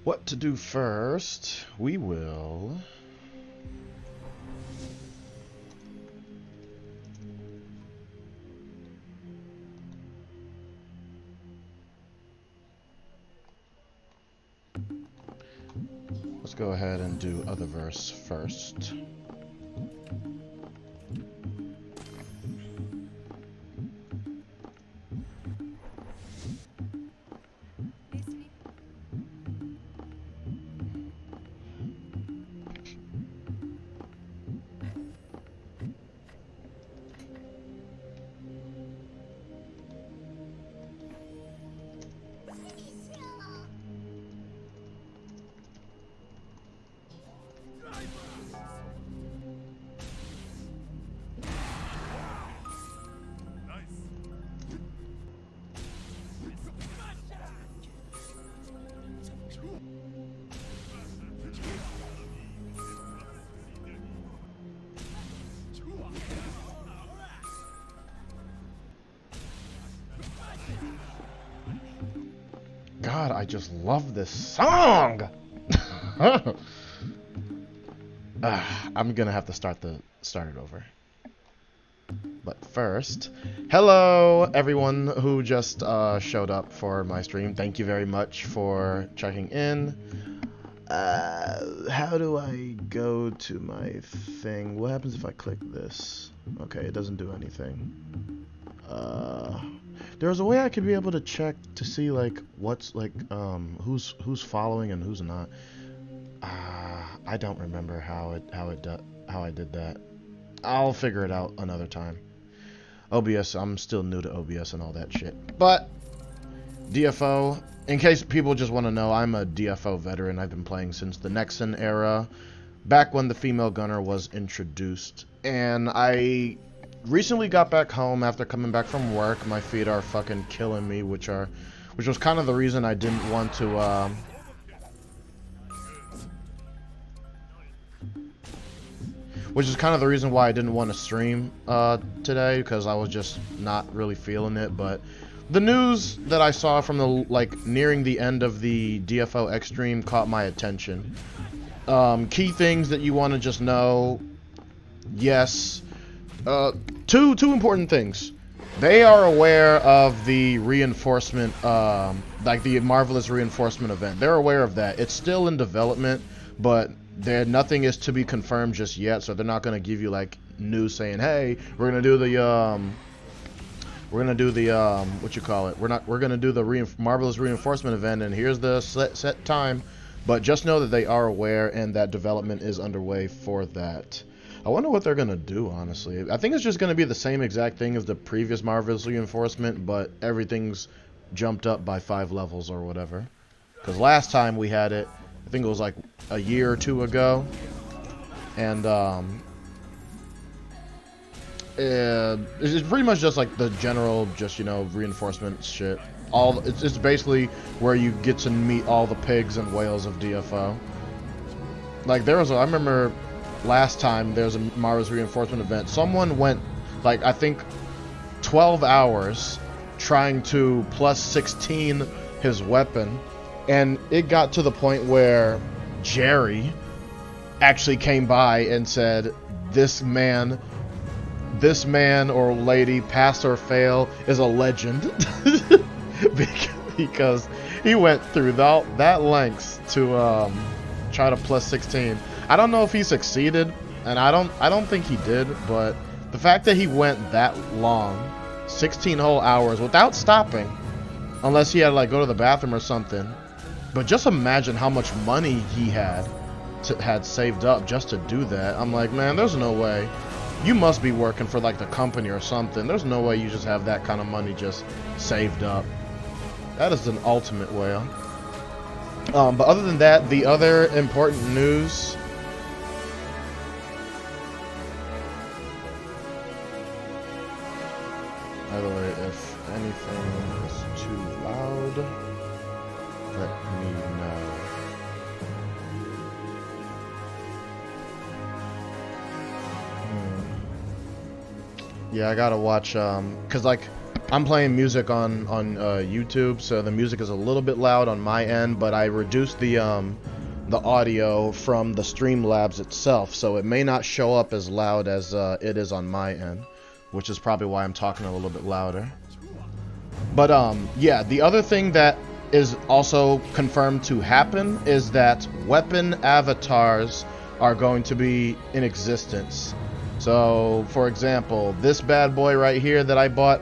What to do first? We will... Let's go ahead and do Otherverse first. God, I just love this song! I'm gonna have to start it over. But first, hello everyone who just showed up for my stream. Thank you very much for checking in. How do I go to my thing? What happens if I click this? Okay, it doesn't do anything. There's a way I could be able to check to see like what's like who's following and who's not. I don't remember how I did that. I'll figure it out another time. OBS, I'm still new to OBS and all that shit. But DFO, in case people just want to know, I'm a DFO veteran. I've been playing since the Nexon era, back when the female gunner was introduced. And I recently got back home after coming back from work. My feet are fucking killing me, which was kind of the reason I didn't want to which is kind of the reason why I didn't want to stream today, because I was just not really feeling it. But the news that I saw from the nearing the end of the DFO X stream caught my attention. Key things that you want to just know. Yes. Two important things. They are aware of the reinforcement, like the Marvelous Reinforcement event. They're aware of that. It's still in development, but nothing is to be confirmed just yet. So they're not going to give you like news saying, "Hey, we're gonna do the what you call it? We're gonna do the Marvelous Reinforcement event, and here's the set time." But just know that they are aware, and that development is underway for that. I wonder what they're gonna do, honestly. I think it's just gonna be the same exact thing as the previous Marvelous Reinforcement, but everything's jumped up by 5 levels or whatever. Because last time we had it, I think it was like a year or two ago, and it's pretty much just like the general, just, you know, reinforcement shit. It's basically where you get to meet all the pigs and whales of DFO. Like I remember last time there was a Marvelous Reinforcement event. Someone went like I think 12 hours trying to plus 16 his weapon, and it got to the point where Jerry actually came by and said, this man or lady, pass or fail, is a legend. Because he went through that lengths to try to plus 16. I don't know if he succeeded, and I don't think he did, but the fact that he went that long, 16 whole hours without stopping, unless he had to like go to the bathroom or something. But just imagine how much money he had saved up just to do that. I'm like, man, there's no way. You must be working for like the company or something. There's no way you just have that kind of money just saved up. That is an ultimate whale. But other than that, the other important news. By the way, if anything is too loud, let me know. Yeah, I gotta watch, cause like, I'm playing music on YouTube, so the music is a little bit loud on my end, but I reduced the audio from the Streamlabs itself, so it may not show up as loud as it is on my end, which is probably why I'm talking a little bit louder. But yeah, the other thing that is also confirmed to happen is that weapon avatars are going to be in existence. So, for example, this bad boy right here that I bought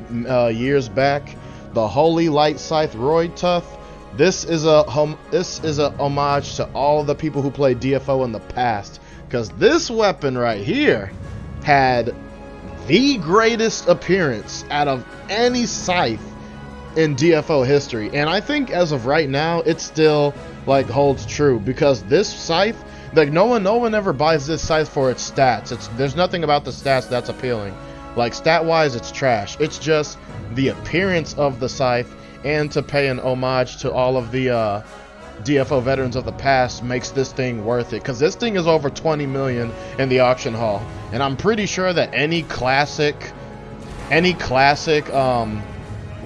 years back, the Holy Light Scythe Roytuth. This is a homage to all the people who played DFO in the past, because this weapon right here had the greatest appearance out of any scythe in DFO history, and I think as of right now it still like holds true, because this scythe, like no one ever buys this scythe for its stats. There's nothing about the stats that's appealing. Like stat wise, it's trash. It's just the appearance of the scythe, and to pay an homage to all of the DFO veterans of the past makes this thing worth it, because this thing is over 20 million in the auction hall, and I'm pretty sure that any classic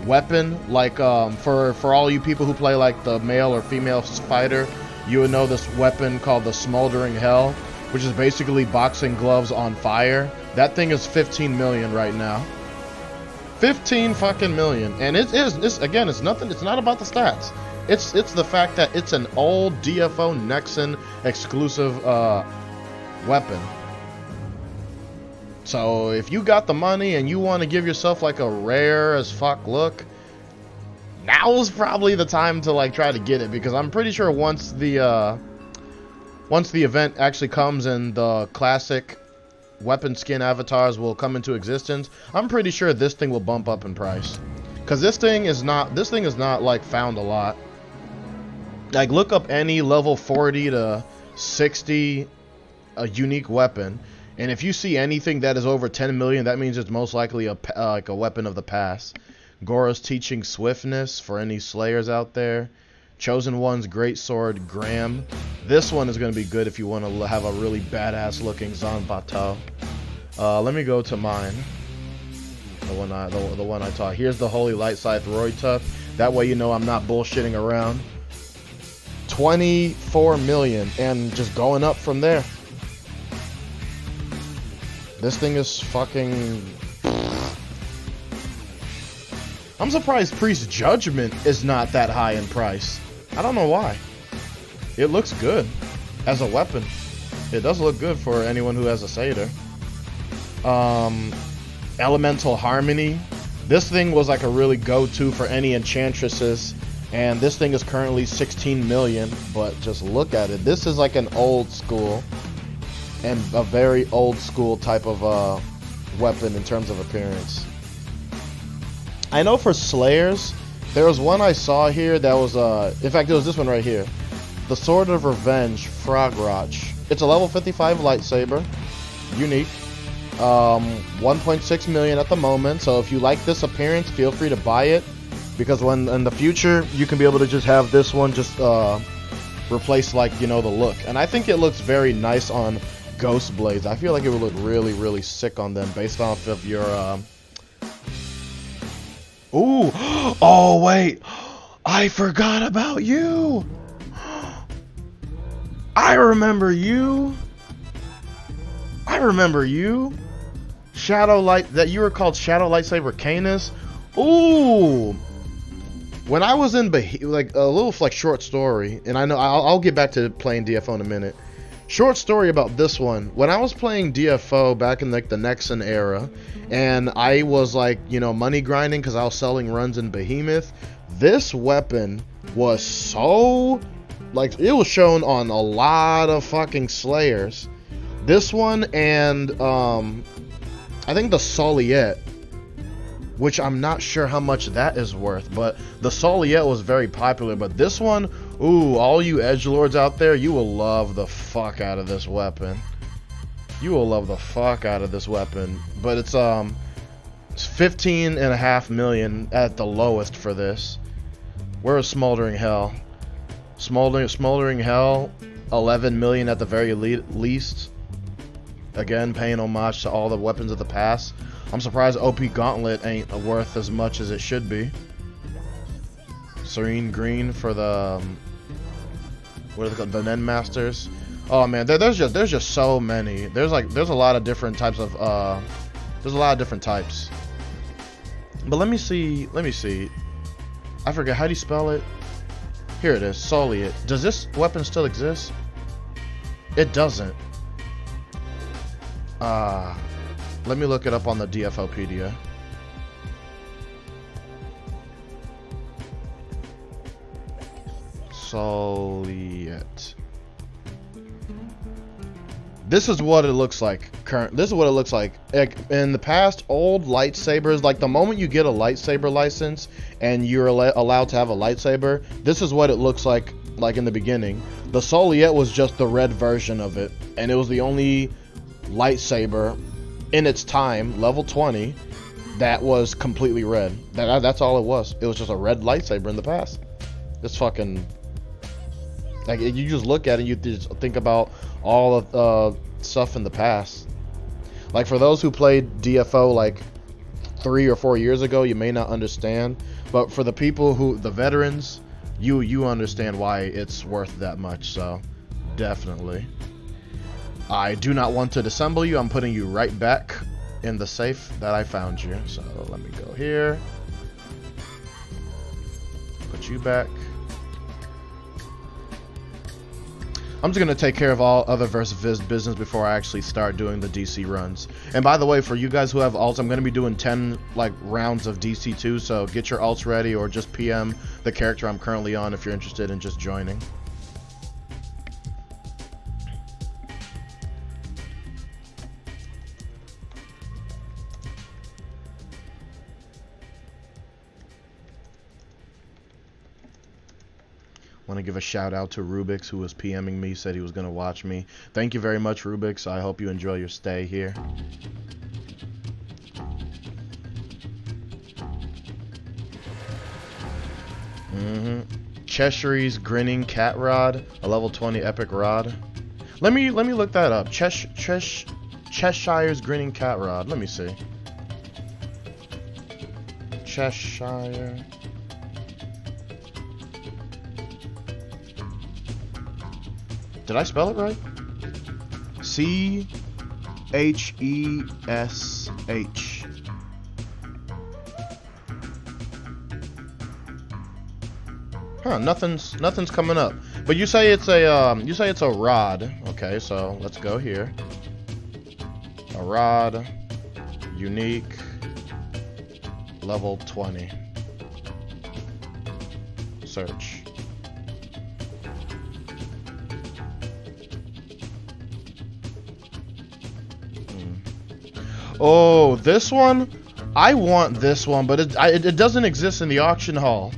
weapon, like for all you people who play like the male or female fighter, you would know this weapon called the Smoldering Hell, which is basically boxing gloves on fire. That thing is 15 million right now. 15 fucking million. And it's again, it's nothing, it's not about the stats. It's the fact that it's an old DFO Nexon exclusive weapon. So if you got the money and you want to give yourself like a rare as fuck look, now is probably the time to like try to get it, because I'm pretty sure once the event actually comes and the classic weapon skin avatars will come into existence, I'm pretty sure this thing will bump up in price, because this thing is not like found a lot. Like look up any level 40 to 60 a unique weapon, and if you see anything that is over 10 million, that means it's most likely like a weapon of the past. Gora's Teaching Swiftness for any Slayers out there. Chosen One's Great Sword Graham. This one is going to be good if you want to have a really badass looking Zanbato. Let me go to mine. The one I taught. Here's the Holy Light Scythe Roytuth. That way you know I'm not bullshitting around. 24 million and just going up from there. This thing is fucking... I'm surprised Priest Judgment is not that high in price. I don't know why. It looks good as a weapon. It does look good for anyone who has a Satyr. Elemental Harmony. This thing was like a really go-to for any enchantresses, and this thing is currently 16 million, but just look at it. This is like an old school, and a very old school type of weapon in terms of appearance. I know for Slayers, there was one I saw here that was, in fact, it was this one right here. The Sword of Revenge, Frogroch. It's a level 55 lightsaber, unique. 1.6 million at the moment, so if you like this appearance, feel free to buy it, because when in the future, you can be able to just have this one just replace, like, you know, the look. And I think it looks very nice on Ghost Blades. I feel like it would look really, really sick on them based off of your, Ooh! Oh, wait! I forgot about you! I remember you! I remember you! Shadow Light, that you were called Shadow Lightsaber Canis? Ooh! When I was in, like, a little, like, short story, and I know, I'll get back to playing DFO in a minute. Short story about this one. When I was playing DFO back in, like, the Nexon era, and I was, like, you know, money grinding because I was selling runs in Behemoth, this weapon was so, like, it was shown on a lot of fucking Slayers. This one and, I think the Soliette, which I'm not sure how much that is worth, but the Soliette was very popular. But this one, ooh, all you edgelords out there, you will love the fuck out of this weapon. You will love the fuck out of this weapon. But it's 15.5 million at the lowest for this. Where is Smoldering Hell? Smoldering Hell, 11 million at the very least. Again, paying homage to all the weapons of the past. I'm surprised OP Gauntlet ain't worth as much as it should be. Serene Green for the what are they called? The Nen Masters. Oh man, there's just so many. There's a lot of different types of there's a lot of different types. But let me see. I forget, how do you spell it? Here it is, Soliet. Does this weapon still exist? It doesn't. Let me look it up on the DFOpedia. Soliet. This is what it looks like. This is what it looks like. In the past, old lightsabers, like the moment you get a lightsaber license and you're allowed to have a lightsaber, this is what it looks like in the beginning. The Soliet was just the red version of it, and it was the only lightsaber in its time, level 20, that was completely red. That's all it was. It was just a red lightsaber in the past. It's fucking, like, you just look at it, you just think about all of stuff in the past. Like, for those who played DFO like 3 or 4 years ago, you may not understand, but for the people the veterans, you understand why it's worth that much. So definitely. I do not want to disassemble you. I'm putting you right back in the safe that I found you. So let me go here, put you back. I'm just gonna take care of all other versus business before I actually start doing the DC runs. And by the way, for you guys who have alts, I'm gonna be doing 10 like rounds of DC2, so get your alts ready, or just PM the character I'm currently on if you're interested in just joining. Want to give a shout out to Rubix, who was PMing me, said he was going to watch me. Thank you very much, Rubix. I hope you enjoy your stay here. Cheshire's Grinning Cat Rod, a level 20 epic rod. Let me look that up. Cheshire's Grinning Cat Rod. Let me see. Cheshire. Did I spell it right? C-H-E-S-H. Huh, nothing's coming up. But you say it's a rod. Okay, so let's go here. A rod, unique, level 20. Search. Oh, this one? I want this one, but it doesn't exist in the auction hall.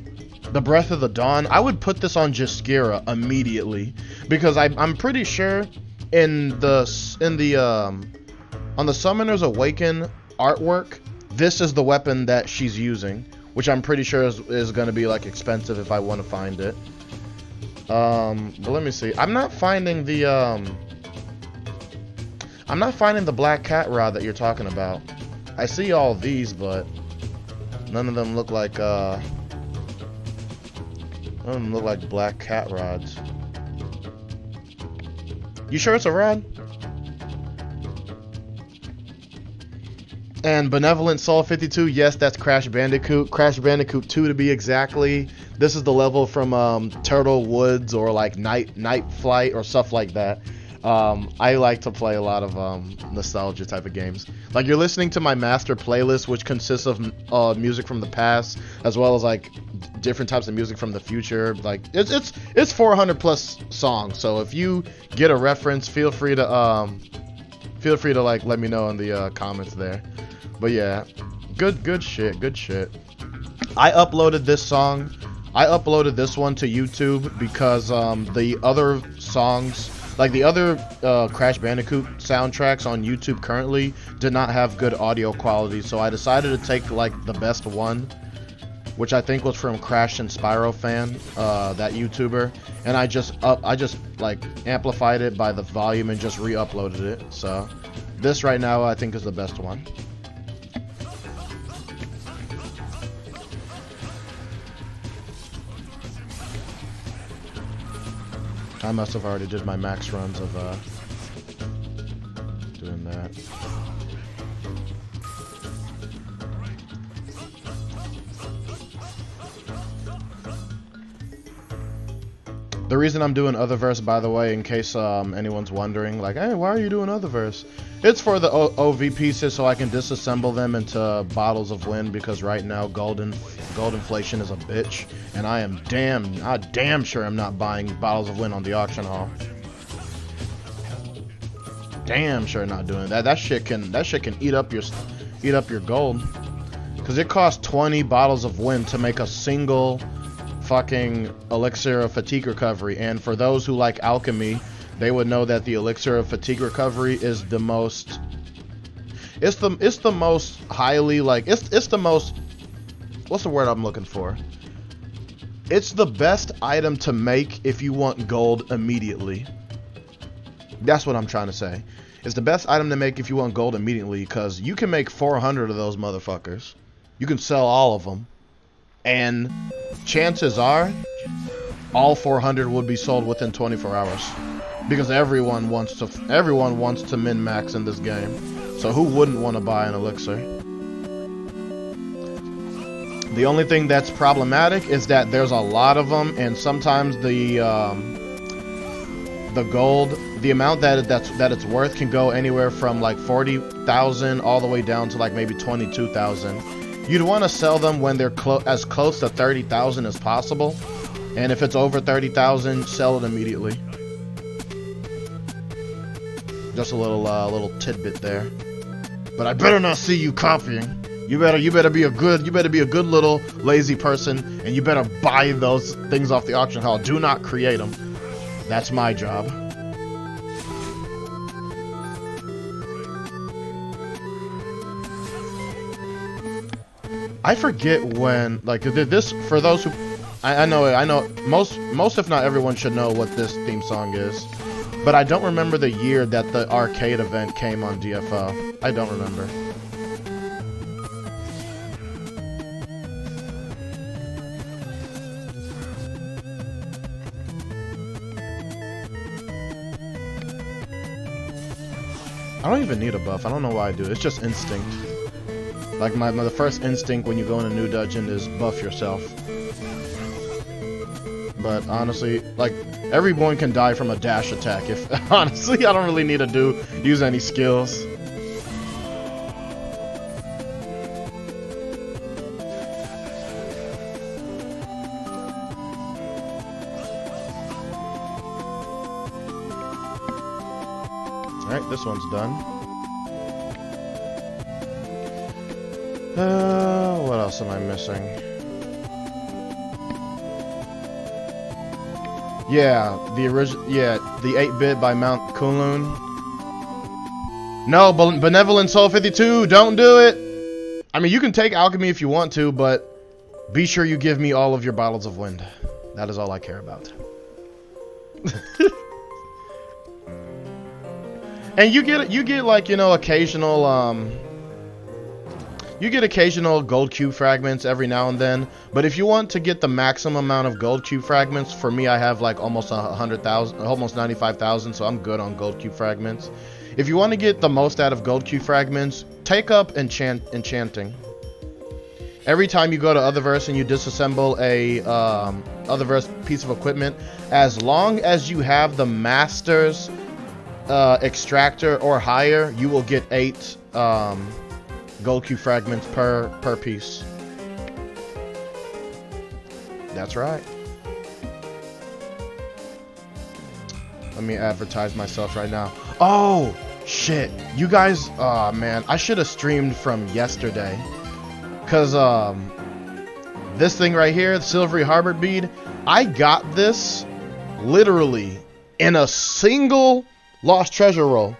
The Breath of the Dawn. I would put this on Jaskira immediately, because I'm pretty sure on the Summoner's Awaken artwork, this is the weapon that she's using, which I'm pretty sure is going to be like expensive if I want to find it. But let me see. I'm not finding the black cat rod that you're talking about. I see all these, but none of them look like black cat rods. You sure it's a rod? And Benevolent Soul 52, yes, that's Crash Bandicoot. Crash Bandicoot 2 to be exactly. This is the level from Turtle Woods or like Night Flight or stuff like that. I like to play a lot of nostalgia type of games. Like, you're listening to my master playlist, which consists of music from the past, as well as like different types of music from the future. Like, it's 400 plus songs. So if you get a reference, feel free to like let me know in the comments there. But yeah, good shit. I uploaded this song. I uploaded this one to YouTube because the other songs, like the other Crash Bandicoot soundtracks on YouTube currently, did not have good audio quality, so I decided to take like the best one, which I think was from Crash and Spyro Fan, that YouTuber, and I just like amplified it by the volume and just re-uploaded it. So this right now I think is the best one. I must have already did my max runs of doing that. The reason I'm doing Otherverse, by the way, in case anyone's wondering, like, hey, why are you doing Otherverse? It's for the OV pieces so I can disassemble them into bottles of wind, because right now gold inflation is a bitch, and I damn sure I'm not buying bottles of wind on the auction hall. Damn sure not doing that. That shit can eat up your gold, because it costs 20 bottles of wind to make a single fucking elixir of fatigue recovery. And for those who like alchemy, they would know that the elixir of fatigue recovery is the most, it's the most highly, like, it's the most, what's the word I'm looking for? It's the best item to make if you want gold immediately. That's what I'm trying to say. It's the best item to make if you want gold immediately, because you can make 400 of those motherfuckers. You can sell all of them, and chances are all 400 would be sold within 24 hours, because everyone wants to min max in this game. So who wouldn't want to buy an elixir? The only thing that's problematic is that there's a lot of them, and sometimes the gold, the amount that it's worth can go anywhere from like 40,000 all the way down to like maybe 22,000. You'd want to sell them when they're as close to 30,000 as possible, and if it's over 30,000, sell it immediately. Just a little tidbit there. But I better not see you copying. You better be a good little lazy person, and you better buy those things off the auction hall. Do not create them. That's my job. I forget when, like, this, for those who, I know most if not everyone should know what this theme song is, but I don't remember the year that the arcade event came on DFO. I don't remember. I don't even need a buff. I don't know why I do it. It's just instinct. Like, the first instinct when you go in a new dungeon is buff yourself. But honestly, like, everyone can die from a dash attack. If honestly, I don't really need to use any skills. Alright, this one's done. What else am I missing? Yeah, the 8-bit by Mount Kunlun. No, Benevolent Soul 52, don't do it! I mean, you can take alchemy if you want to, but be sure you give me all of your bottles of wind. That is all I care about. And you get like, you know, occasional gold cube fragments every now and then, but if you want to get the maximum amount of gold cube fragments, for me, I have like almost 100,000, almost 95,000, so I'm good on gold cube fragments. If you want to get the most out of gold cube fragments, take up enchanting. Every time you go to Otherverse and you disassemble a Otherverse piece of equipment, as long as you have the master's extractor or higher, you will get 8 gold cube fragments per piece. That's right. Let me advertise myself right now. Oh shit, you guys, oh man, I should have streamed from yesterday, cause this thing right here, the Silvery Harbor bead, I got this literally in a single lost treasure roll.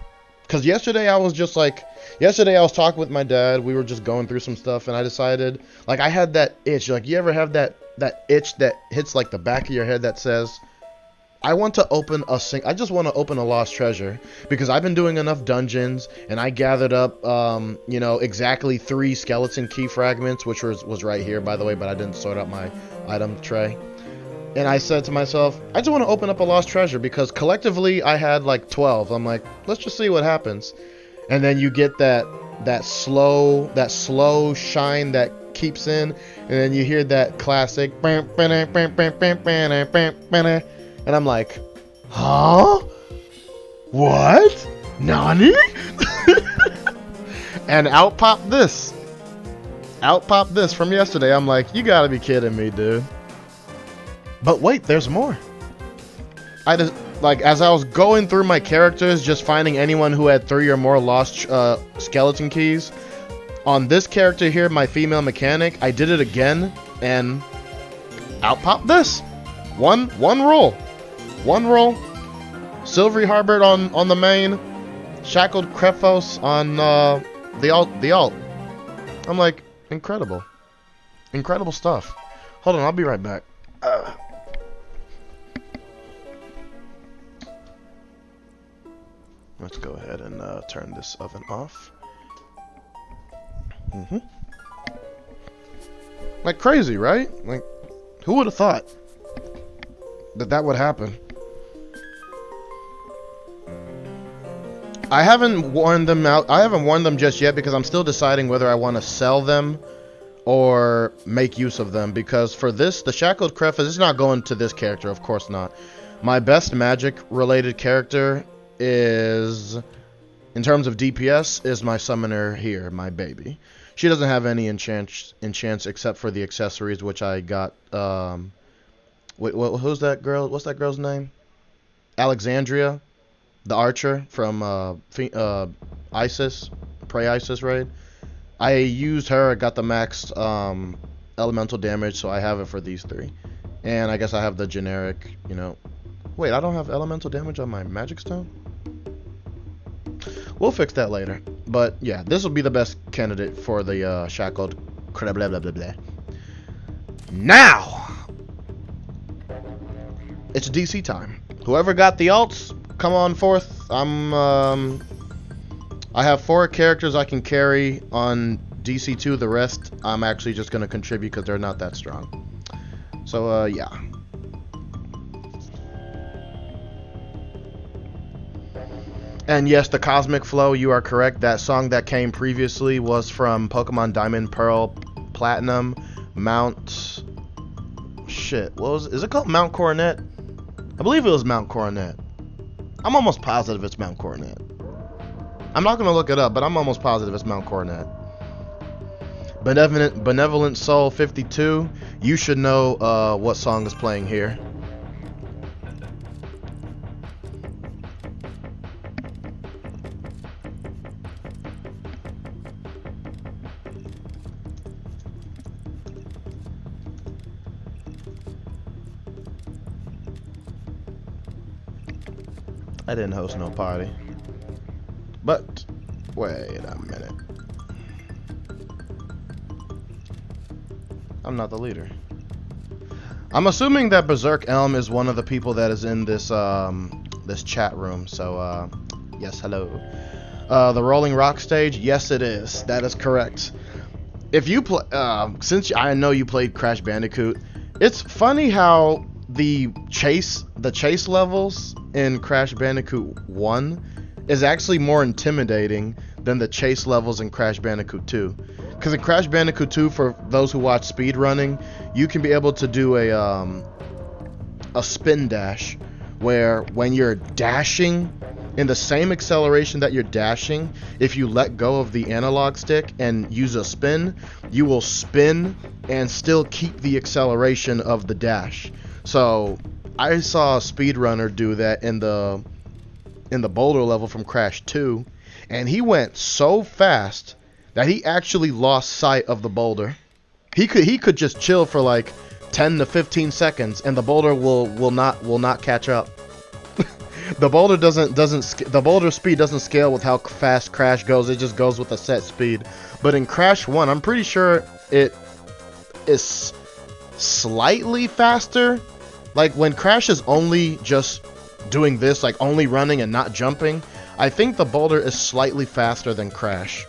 Cause yesterday I was just like, yesterday I was talking with my dad, we were just going through some stuff, and I decided, like, I had that itch. Like, you ever have that itch that hits like the back of your head that says, I want to open I just want to open a lost treasure, because I've been doing enough dungeons, and I gathered up, you know, exactly 3 skeleton key fragments, which was right here, by the way, but I didn't sort out my item tray. And I said to myself, I just want to open up a lost treasure because collectively I had like 12. I'm like, let's just see what happens. And then you get that slow shine that keeps in, and then you hear that classic, and I'm like, huh? What? Nani? And out popped this. Out popped this from yesterday. I'm like, you gotta be kidding me, dude. But wait, there's more. I just, like, as I was going through my characters, just finding anyone who had 3 or more lost skeleton keys. On this character here, my female mechanic, I did it again, and out popped this. One roll. One roll. Silvery Harbor on the main. Shackled Krefos on the alt. I'm like, incredible. Incredible stuff. Hold on, I'll be right back. Let's go ahead and turn this oven off. Like crazy, right? Like, who would have thought that would happen? I haven't worn them out. I haven't worn them just yet because I'm still deciding whether I want to sell them or make use of them. Because for this, the Shackled Krefas is not going to this character, of course not. My best magic-related character is, in terms of DPS, is my summoner here, my baby. She doesn't have any enchants except for the accessories, which I got. Wait, who's that girl? What's that girl's name? Alexandria, the archer from Isis, Pre-Isis raid. I used her. I got the maxed elemental damage, so I have it for these 3. And I guess I have the generic, you know. Wait, I don't have elemental damage on my magic stone? We'll fix that later. But yeah, this will be the best candidate for the shackled blah blah blah blah. Now it's DC time. Whoever got the alts, come on forth. I have 4 characters I can carry on DC2. The rest I'm actually just gonna contribute because they're not that strong. So yeah. And yes, the Cosmic Flow, you are correct. That song that came previously was from Pokemon Diamond, Pearl, Platinum, Mount... Shit, what was it? Is it called Mount Coronet? I believe it was Mount Coronet. I'm almost positive it's Mount Coronet. I'm not going to look it up, but I'm almost positive it's Mount Coronet. Benevolent Soul 52, you should know what song is playing here. I didn't host no party. But, wait a minute. I'm not the leader. I'm assuming that Berserk Elm is one of the people that is in this this chat room. So, yes, hello. The Rolling Rock stage, yes it is. That is correct. If you play, since I know you played Crash Bandicoot, it's funny how the chase levels in Crash Bandicoot 1 is actually more intimidating than the chase levels in Crash Bandicoot 2. Because in Crash Bandicoot 2, for those who watch speedrunning, you can be able to do a spin dash, where when you're dashing, in the same acceleration that you're dashing, if you let go of the analog stick and use a spin, you will spin and still keep the acceleration of the dash. So I saw a speedrunner do that in the boulder level from Crash 2, and he went so fast that he actually lost sight of the boulder. He could just chill for like 10 to 15 seconds, and the boulder will not catch up. The boulder the boulder speed doesn't scale with how fast Crash goes. It just goes with a set speed. But in Crash 1, I'm pretty sure it is slightly faster. Like when Crash is only just doing this, like only running and not jumping, I think the boulder is slightly faster than Crash,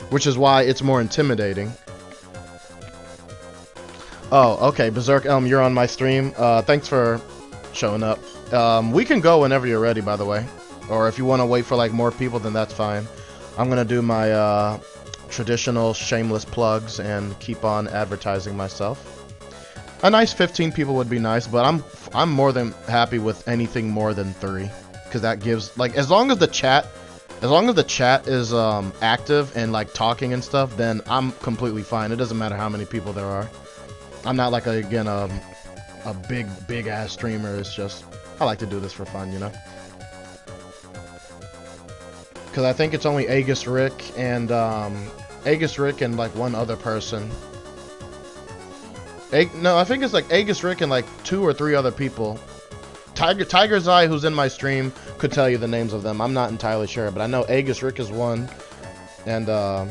which is why it's more intimidating. Oh, okay, Berserk Elm, you're on my stream. Thanks for showing up. We can go whenever you're ready, by the way. Or if you want to wait for like more people, then that's fine. I'm gonna do my traditional shameless plugs and keep on advertising myself. A nice 15 people would be nice, but I'm more than happy with anything more than 3, because that gives, like, as long as the chat is active and like talking and stuff, then I'm completely fine. It doesn't matter how many people there are. I'm not like a big ass streamer. It's just I like to do this for fun, you know. Because I think it's only Aegis Rick and like one other person. No, I think it's like Aegis Rick and like 2 or 3 other people. Tiger's Eye, who's in my stream, could tell you the names of them. I'm not entirely sure, but I know Aegis Rick is one. And oh,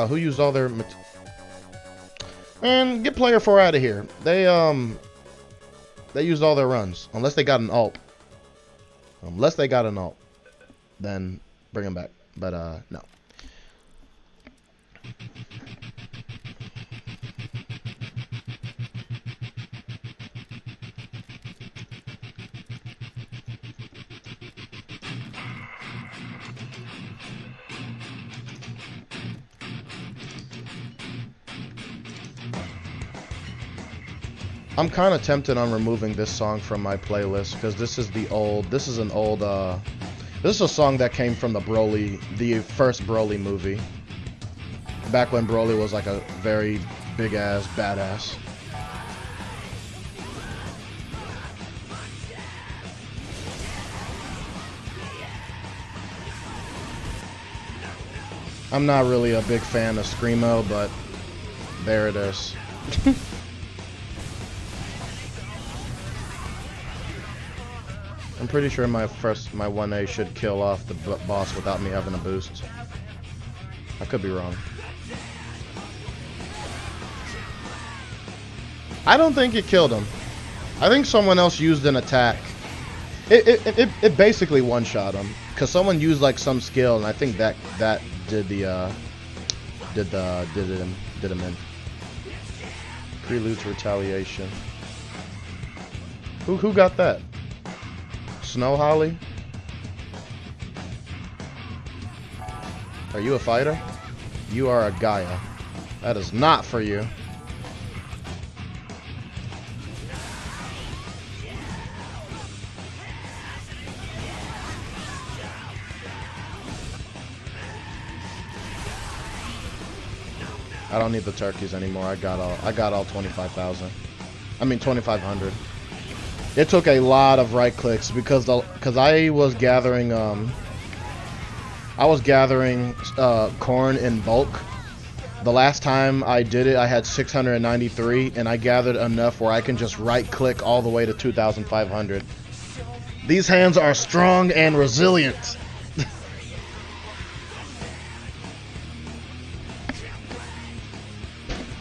who used all their? Man, get player 4 out of here. They used all their runs, unless they got an ult. Unless they got an ult, then bring them back. But no. I'm kind of tempted on removing this song from my playlist because this is a song that came from the first Broly movie. Back when Broly was like a very big ass badass. I'm not really a big fan of Screamo, but there it is. I'm pretty sure my 1A should kill off the boss without me having a boost. I could be wrong. I don't think it killed him. I think someone else used an attack. It basically one-shot him because someone used like some skill, and I think that did him in. Prelude to Retaliation. Who got that? Snow Holly? Are you a fighter? You are a Gaia. That is not for you. I don't need the turkeys anymore. I got all 25,000. I mean 2,500. It took a lot of right clicks because I was gathering corn in bulk. The last time I did it, I had 693, and I gathered enough where I can just right click all the way to 2,500. These hands are strong and resilient.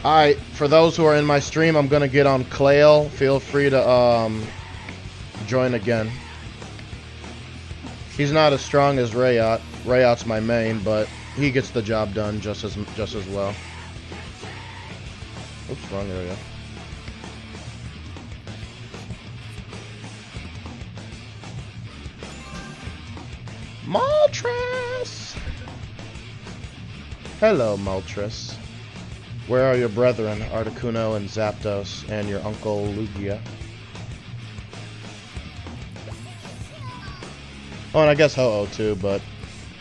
Alright, for those who are in my stream, I'm gonna get on Clail. Feel free to join again. He's not as strong as Rayot. Rayot's my main, but he gets the job done just as well. Oops, wrong area. Moltres! Hello, Moltres. Where are your brethren, Articuno and Zapdos, and your uncle Lugia? Oh, and I guess Ho-Oh too, but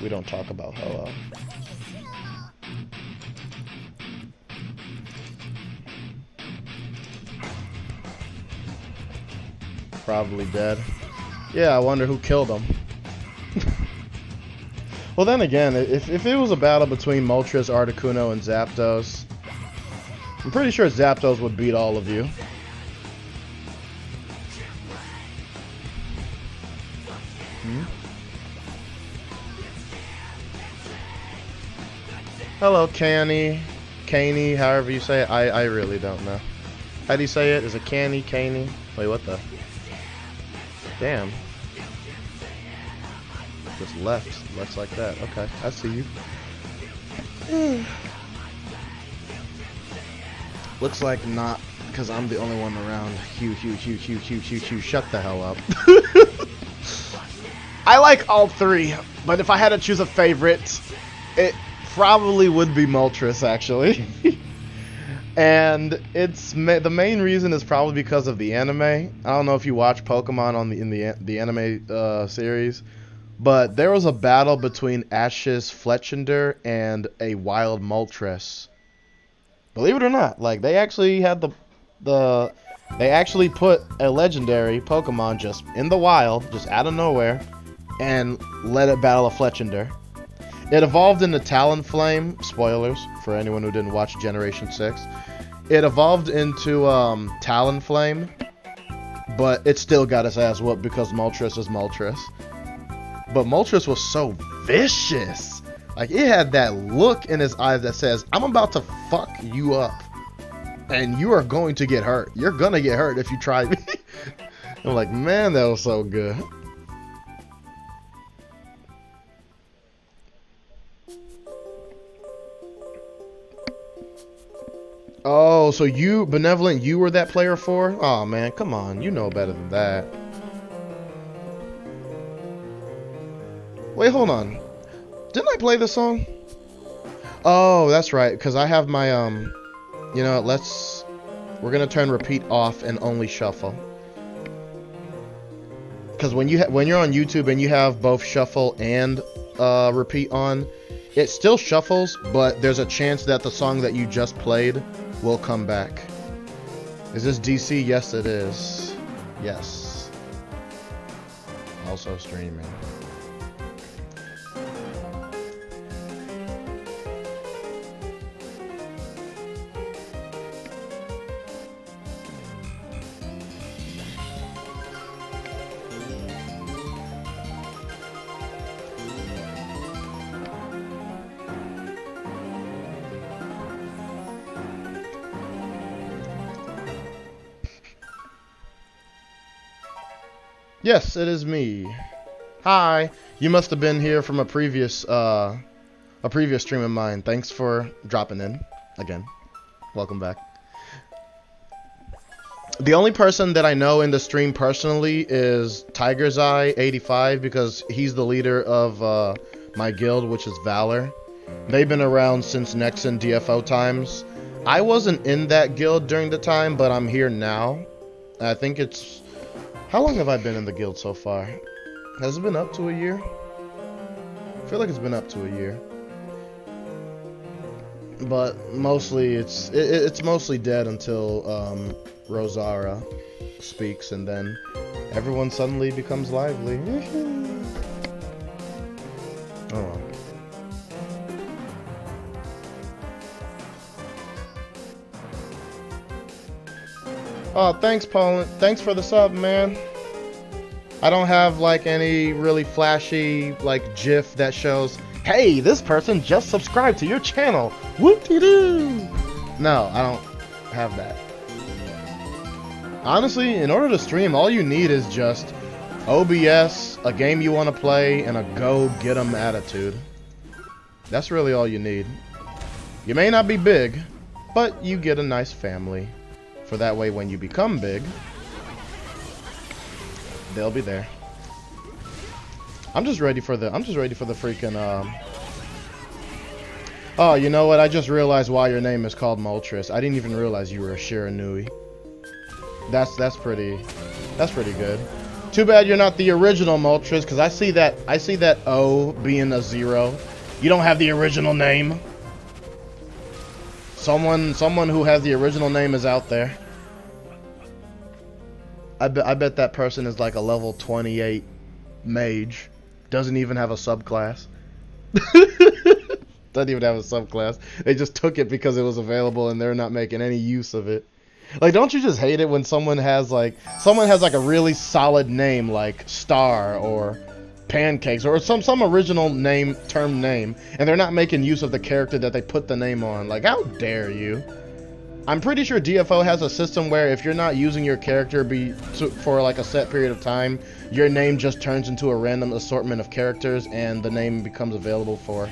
we don't talk about Ho-Oh. Probably dead. Yeah, I wonder who killed him. Well, then again, if it was a battle between Moltres, Articuno, and Zapdos, I'm pretty sure Zapdos would beat all of you. Hello, Canny, however you say it. I really don't know. How do you say it? Is it Canny? Wait, what the? Damn. Just left like that. Okay, I see you. Looks like not, because I'm the only one around. Hugh, shut the hell up. I like all three, but if I had to choose a favorite, it probably would be Moltres, actually. And the main reason is probably because of the anime. I don't know if you watch Pokemon in the anime series, but there was a battle between Ash's Fletchinder and a wild Moltres. Believe it or not, like they actually had they actually put a legendary Pokemon just in the wild, just out of nowhere, and let it battle a Fletchinder. It evolved into Talonflame. Spoilers for anyone who didn't watch Generation 6. It evolved into Talonflame, but it still got its ass whooped because Moltres is Moltres. But Moltres was so vicious. Like, it had that look in his eyes that says, I'm about to fuck you up. And you are going to get hurt. You're going to get hurt if you try me. I'm like, man, that was so good. Oh, so you, Benevolent, you were that player 4? Oh man, come on, you know better than that. Wait, hold on. Didn't I play this song? Oh, that's right, because I have my, you know, we're gonna turn repeat off and only shuffle. Because when you're on YouTube and you have both shuffle and repeat on, it still shuffles, but there's a chance that the song that you just played will come back. Is this DC? Yes, it is. Yes. Also streaming. Yes, it is me. Hi. You must have been here from a previous stream of mine. Thanks for dropping in again. Welcome back. The only person that I know in the stream personally is Tiger's Eye 85 because he's the leader of my guild, which is Valor. They've been around since Nexon DFO times. I wasn't in that guild during the time, but I'm here now. I think it's... How long have I been in the guild so far? Has it been up to a year? I feel like it's been up to a year. But mostly it's mostly dead until Rosara speaks, and then everyone suddenly becomes lively. Oh. Oh, thanks, Paul. Thanks for the sub, man. I don't have like any really flashy like GIF that shows, hey, this person just subscribed to your channel. Whoop-de-doo. No, I don't have that. Honestly, in order to stream, all you need is just OBS, a game you want to play, and a go get 'em attitude. That's really all you need. You may not be big, but you get a nice family. For that way, when you become big, they'll be there. I'm just ready for the freaking Oh, you know what? I just realized why your name is called Moltres. I didn't even realize you were a Shiranui. That's pretty good. Too bad you're not the original Moltres, because I see that O being a 0. You don't have the original name. Someone who has the original name is out there. I bet that person is like a level 28 mage. Doesn't even have a subclass. Doesn't even have a subclass. They just took it because it was available and they're not making any use of it. Like, don't you just hate it when someone has like a really solid name like Star or Pancakes or some original term name, and they're not making use of the character that they put the name on? Like, how dare you? I'm pretty sure DFO has a system where if you're not using your character for like a set period of time, your name just turns into a random assortment of characters and the name becomes available for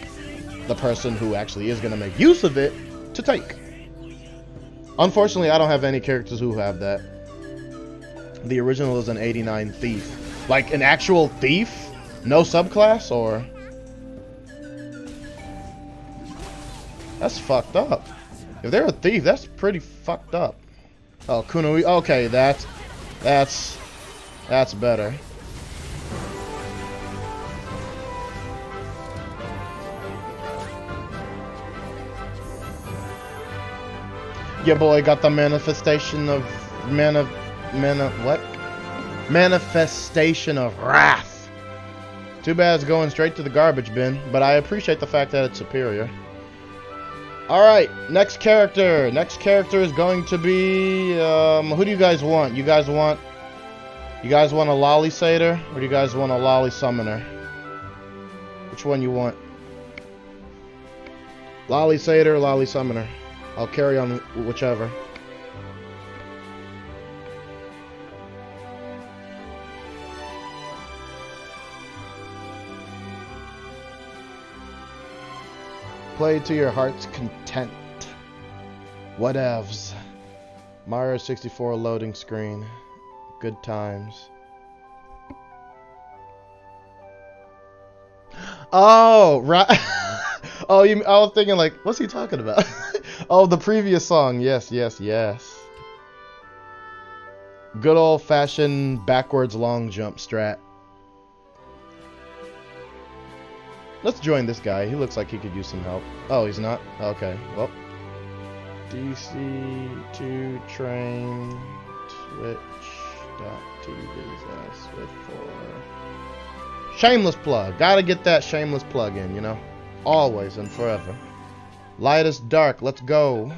the person who actually is going to make use of it to take. Unfortunately, I don't have any characters who have that. The original is an 89 thief. Like an actual thief? No subclass, or? That's fucked up. If they're a thief, that's pretty fucked up. Oh, Kunoi. Okay, that's better. Yeah, boy, got the manifestation of manifestation of wrath. Too bad it's going straight to the garbage bin, but I appreciate the fact that it's superior. Alright, next character. Next character is going to be, who do you guys want? You guys want a Lolly Satyr, or do you guys want a Lolly Summoner? Which one you want? Lolly Satyr, Lolly Summoner. I'll carry on whichever. Play to your heart's content. Whatevs. Mario 64 loading screen. Good times. Oh, right. Oh, I was thinking like, what's he talking about? Oh, the previous song. Yes, yes, yes. Good old-fashioned backwards long jump strat. Let's join this guy. He looks like he could use some help. Oh, he's not? Okay, well. DC2 train twitch.tvs with 4. Shameless plug. Gotta get that shameless plug in, you know? Always and forever. Lightest dark. Let's go.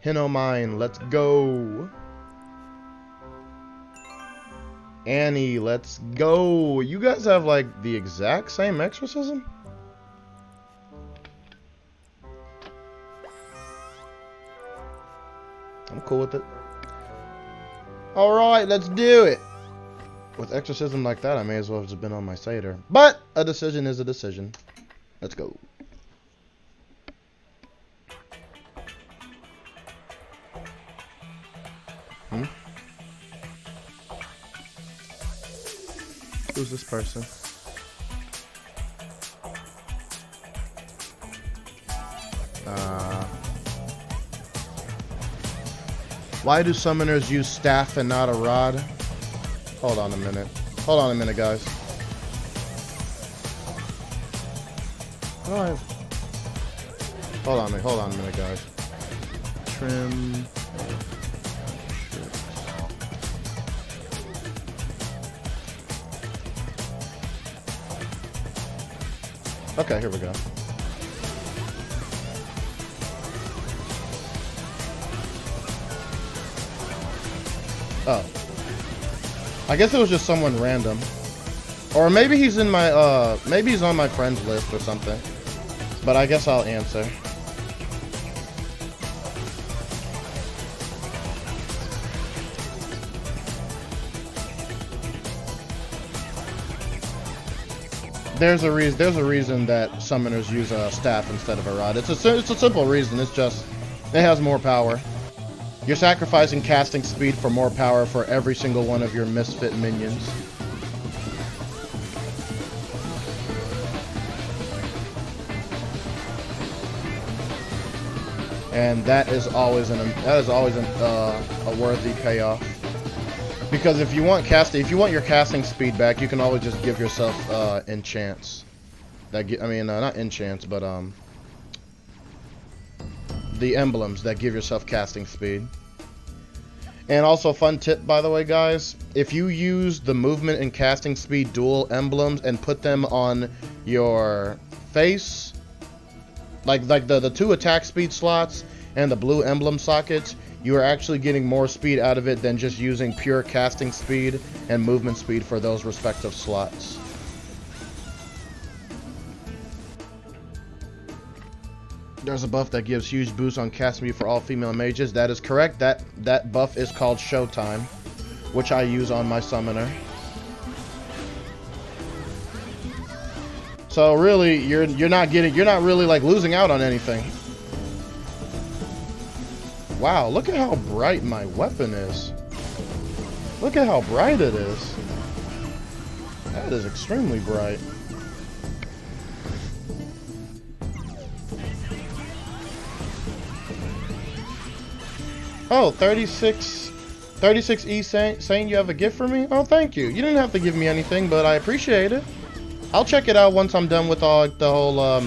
Hinomine, let's go. Annie, let's go. You guys have like the exact same exorcism? I'm cool with it. Alright, let's do it. With exorcism like that, I may as well have just been on my Satyr. But a decision is a decision. Let's go. Who's this person? Why do summoners use staff and not a rod? Hold on a minute. Hold on a minute, guys. Alright. Hold on a minute, guys. Trim. Okay, here we go. Oh. I guess it was just someone random. Or maybe he's in my, maybe he's on my friends list or something. But I guess I'll answer. There's a reason that summoners use a staff instead of a rod. It's a simple reason. It's just it has more power. You're sacrificing casting speed for more power for every single one of your misfit minions. And that is always a worthy payoff. Because if you want your casting speed back, you can always just give yourself enchants. Not enchants, but the emblems that give yourself casting speed. And also, fun tip, by the way, guys, if you use the movement and casting speed dual emblems and put them on your face, like the 2 attack speed slots and the blue emblem sockets, you are actually getting more speed out of it than just using pure casting speed and movement speed for those respective slots. There's a buff that gives huge boost on cast me for all female mages. That is correct. That buff is called Showtime, which I use on my summoner. So really, you're not really like losing out on anything. Wow, look at how bright my weapon is. Look at how bright it is. That is extremely bright. Oh, 36 E saying you have a gift for me? Oh, thank you. You didn't have to give me anything, but I appreciate it. I'll check it out once I'm done with the whole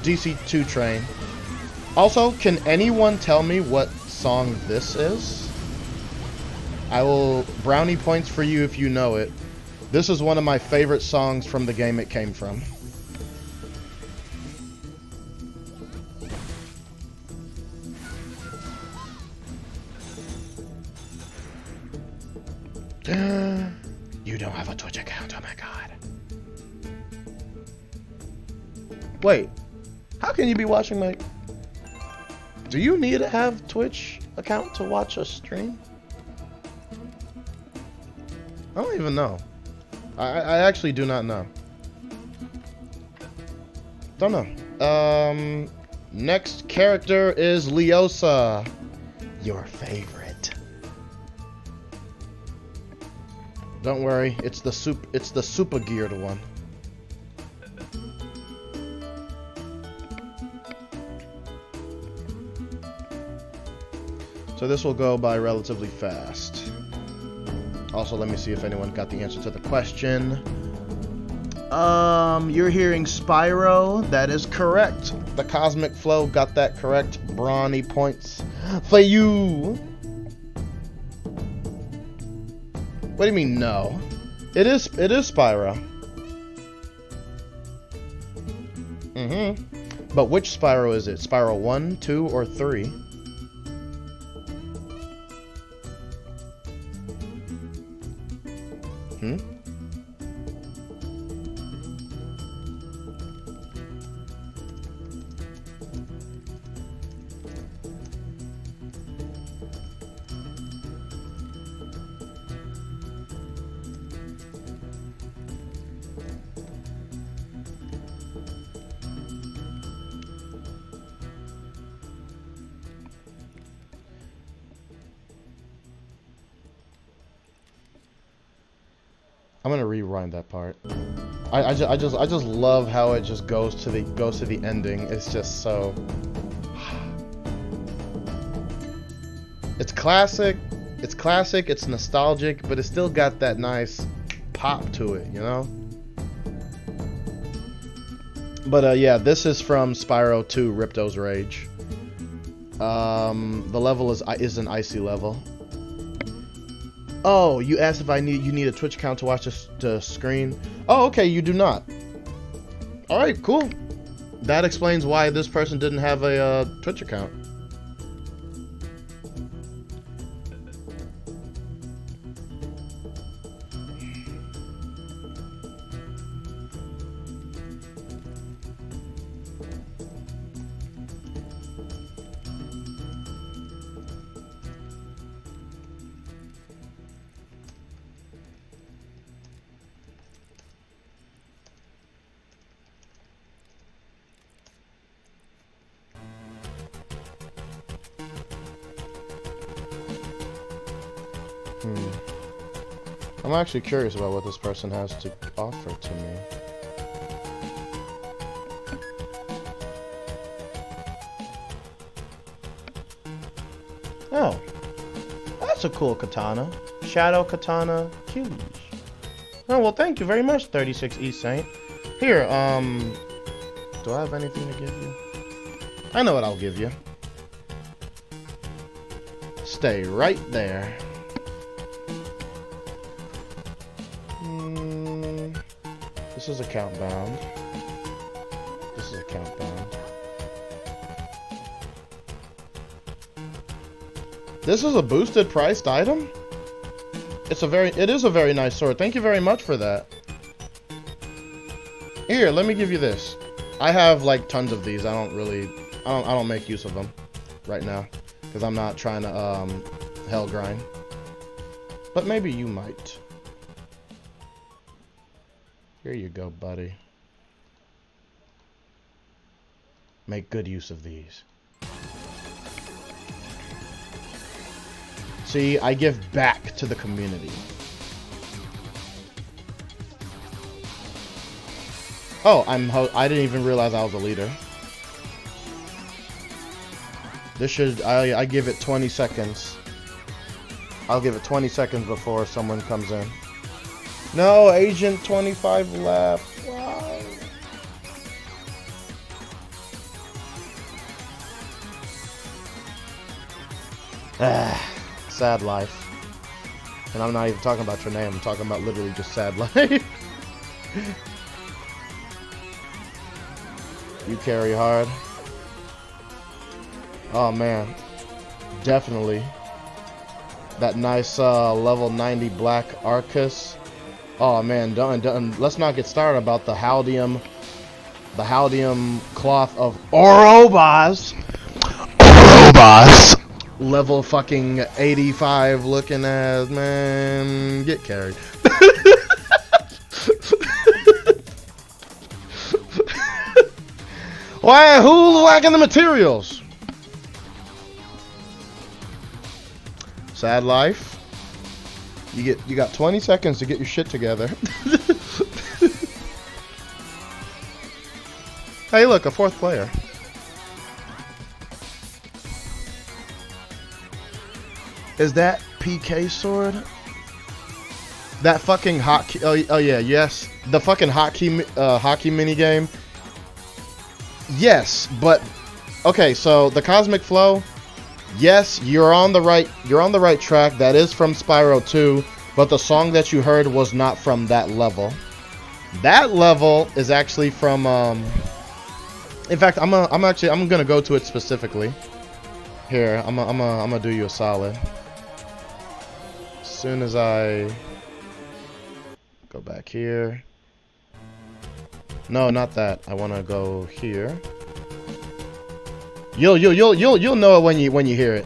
DC2 train. Also, can anyone tell me what song this is? I will brownie points for you if you know it. This is one of my favorite songs from the game it came from. You don't have a Twitch account, oh my god. Wait, how can you be watching my... Do you need to have Twitch account to watch a stream? I don't even know. I actually do not know. Don't know. Next character is Leosa. Your favorite. Don't worry, it's the super geared one. So this will go by relatively fast. Also, let me see if anyone got the answer to the question. You're hearing Spyro. That is correct. The Cosmic Flow got that correct. Brawny points for you. What do you mean no? It is Spyro. But which Spyro is it? Spyro 1, 2, or 3? I'm gonna rewind that part. I just love how it just goes to the ending. It's just so. It's classic. It's nostalgic, but it's still got that nice pop to it, you know. But yeah, this is from Spyro 2: Ripto's Rage. The level is an icy level. Oh, you asked if you need a Twitch account to watch the screen. Oh, okay, you do not. All right, cool. That explains why this person didn't have a Twitch account. I'm actually curious about what this person has to offer to me. Oh, that's a cool katana. Shadow Katana Huge. Oh, well, thank you very much, 36E Saint. Here, do I have anything to give you? I know what I'll give you. Stay right there. This is account bound. This is account bound. This is a boosted priced item? It is a very nice sword. Thank you very much for that. Here, let me give you this. I have like tons of these. I don't really I don't make use of them right now because I'm not trying to hell grind. But maybe you might. Here you go, buddy. Make good use of these. See, I give back to the community. Oh, I didn't even realize I was a leader. This should, I give it 20 seconds. I'll give it 20 seconds before someone comes in. No, Agent 25 left. Why? Ah, sad life. And I'm not even talking about your name. I'm talking about literally just sad life. You carry hard. Oh man, definitely. That nice level 90 black Arcus. Oh man, let's not get started about the Haldium cloth of Orobas. Orobas. Level fucking 85 looking ass, man. Get carried. Why? Who's lacking the materials? Sad life. You got 20 seconds to get your shit together. Hey, look, a fourth player. Is that PK sword? That fucking hotkey. Oh yeah, yes. The fucking hockey mini game. Yes, but okay. So the Cosmic Flow. Yes, you're on the right track. That is from Spyro 2, but the song that you heard was not from that level. That level is actually from in fact, I'm gonna go to it specifically. Here, I'm gonna do you a solid. As soon as I go back here. No, not that. I want to go here. You'll know it when you hear it.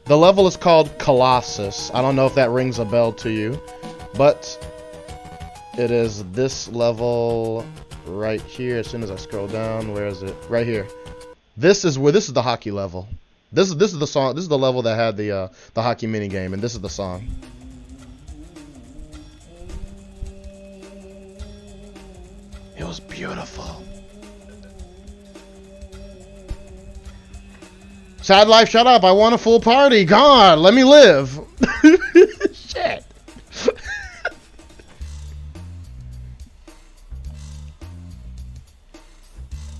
The level is called Colossus. I don't know if that rings a bell to you, but it is this level right here. As soon as I scroll down, where is it? Right here. This is the hockey level. This is the song. This is the level that had the hockey mini game, and this is the song. It was beautiful. Sad life, shut up. I want a full party. God, let me live. Shit.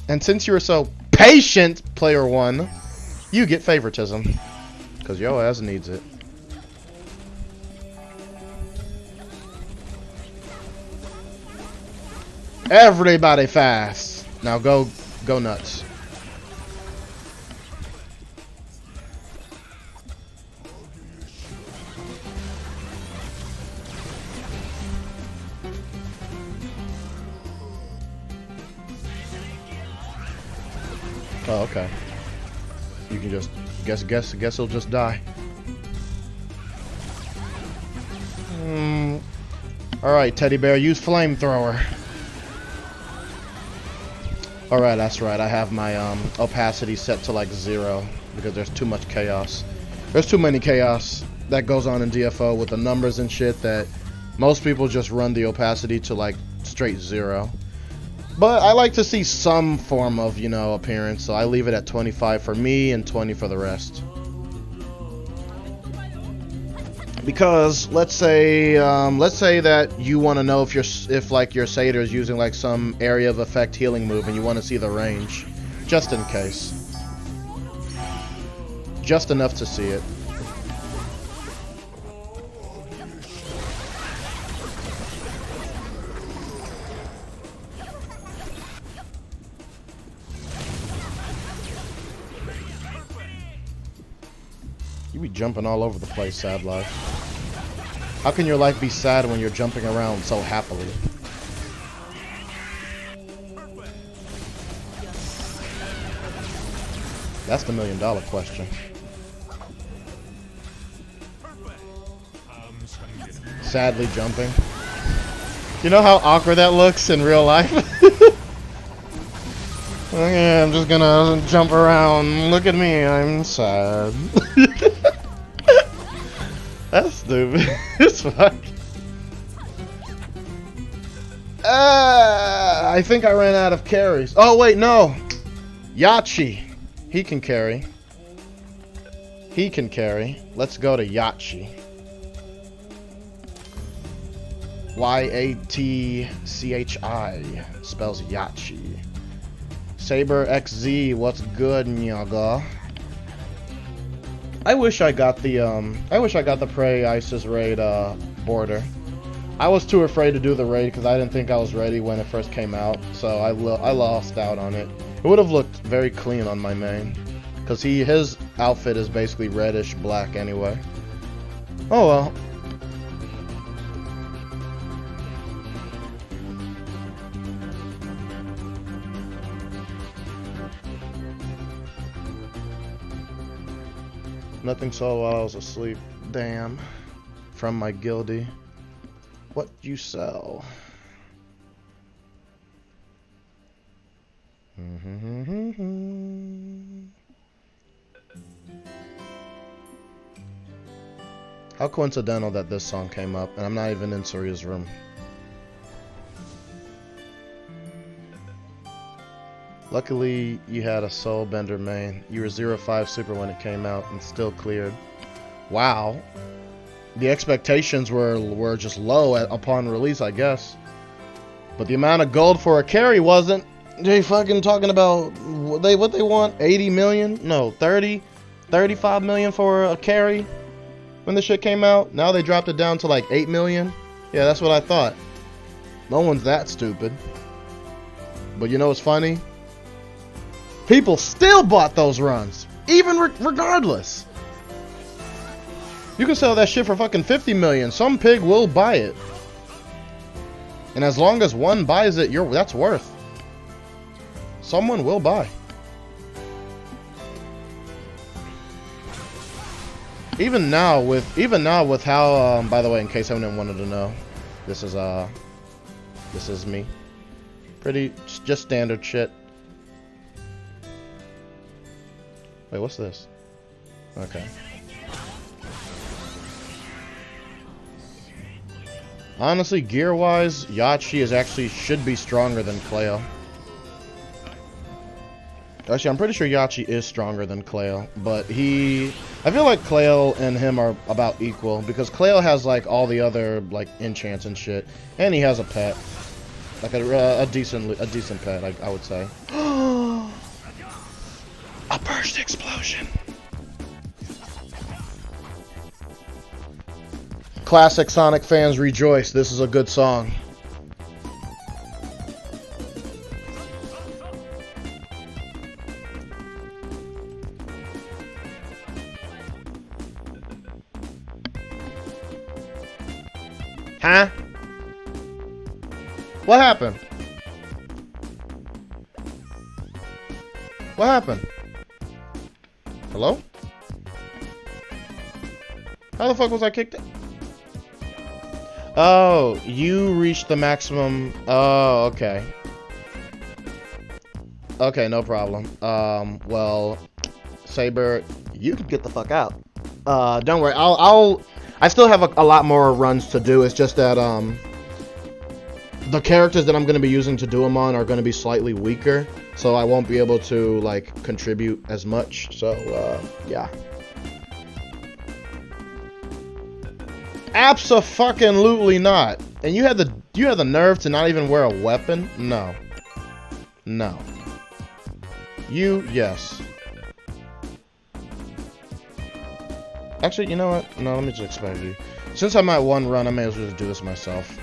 And since you were so patient, player one, you get favoritism. Because your ass needs it. Everybody fast. Now go nuts. Oh, okay. You can just guess he'll just die. Alright, teddy bear, use flamethrower. Alright, that's right. I have my opacity set to like 0 because there's too much chaos. There's too many chaos that goes on in DFO with the numbers and shit that most people just run the opacity to like straight 0. But I like to see some form of, you know, appearance, so I leave it at 25 for me and 20 for the rest. Because let's say that you want to know if like your satyr is using like some area of effect healing move and you want to see the range, just in case, just enough to see it. You be jumping all over the place, sad life. How can your life be sad when you're jumping around so happily? That's the $1 million question. Sadly jumping. You know how awkward that looks in real life? Okay, I'm just gonna jump around. Look at me, I'm sad. That's stupid. It's fuck. I think I ran out of carries. Oh wait, no. Yachi. He can carry. He can carry. Let's go to Yachi. Y-A-T-C-H-I. Spells Yachi. Saber XZ, what's good, nyaga? I wish I got the Prey ISIS raid border. I was too afraid to do the raid because I didn't think I was ready when it first came out, so I lost out on it. It would have looked very clean on my main, because his outfit is basically reddish black anyway. Oh well. Nothing sold while I was asleep. Damn. From my guildie. What you sell? How coincidental that this song came up, and I'm not even in Saria's room. Luckily, you had a Soul Bender main. You were 0-5 super when it came out and still cleared. Wow. The expectations were just low upon release, I guess. But the amount of gold for a carry wasn't. They fucking talking about what they want? 80 million? No, 30, 35 million for a carry when the shit came out. Now they dropped it down to like 8 million. Yeah, that's what I thought. No one's that stupid. But you know what's funny? People still bought those runs, even regardless. You can sell that shit for fucking 50 million. Some pig will buy it. And as long as one buys it, that's worth. Someone will buy. Even now with how by the way, in case anyone wanted to know, this is me. Pretty just standard shit. Wait, what's this? Okay. Honestly, gear-wise, Yachi should be stronger than Cleo. Actually, I'm pretty sure Yachi is stronger than Cleo, but I feel like Cleo and him are about equal, because Cleo has like all the other like enchants and shit, and he has a pet, like a decent pet, I would say. A burst explosion. Classic Sonic fans rejoice. This is a good song. Huh? What happened? What happened? Hello? How the fuck was I kicked out? Oh, you reached the maximum. Oh, okay. Okay, no problem. Well, Saber, you can get the fuck out. Don't worry. I still have a lot more runs to do. It's just that the characters that I'm going to be using to do them on are going to be slightly weaker, so I won't be able to like contribute as much. So yeah. Abso-fucking-lutely not. And you had the nerve to not even wear a weapon? No. No. Yes. Actually, you know what? No, let me just expect you. Since I'm at one run, I may as well just do this myself.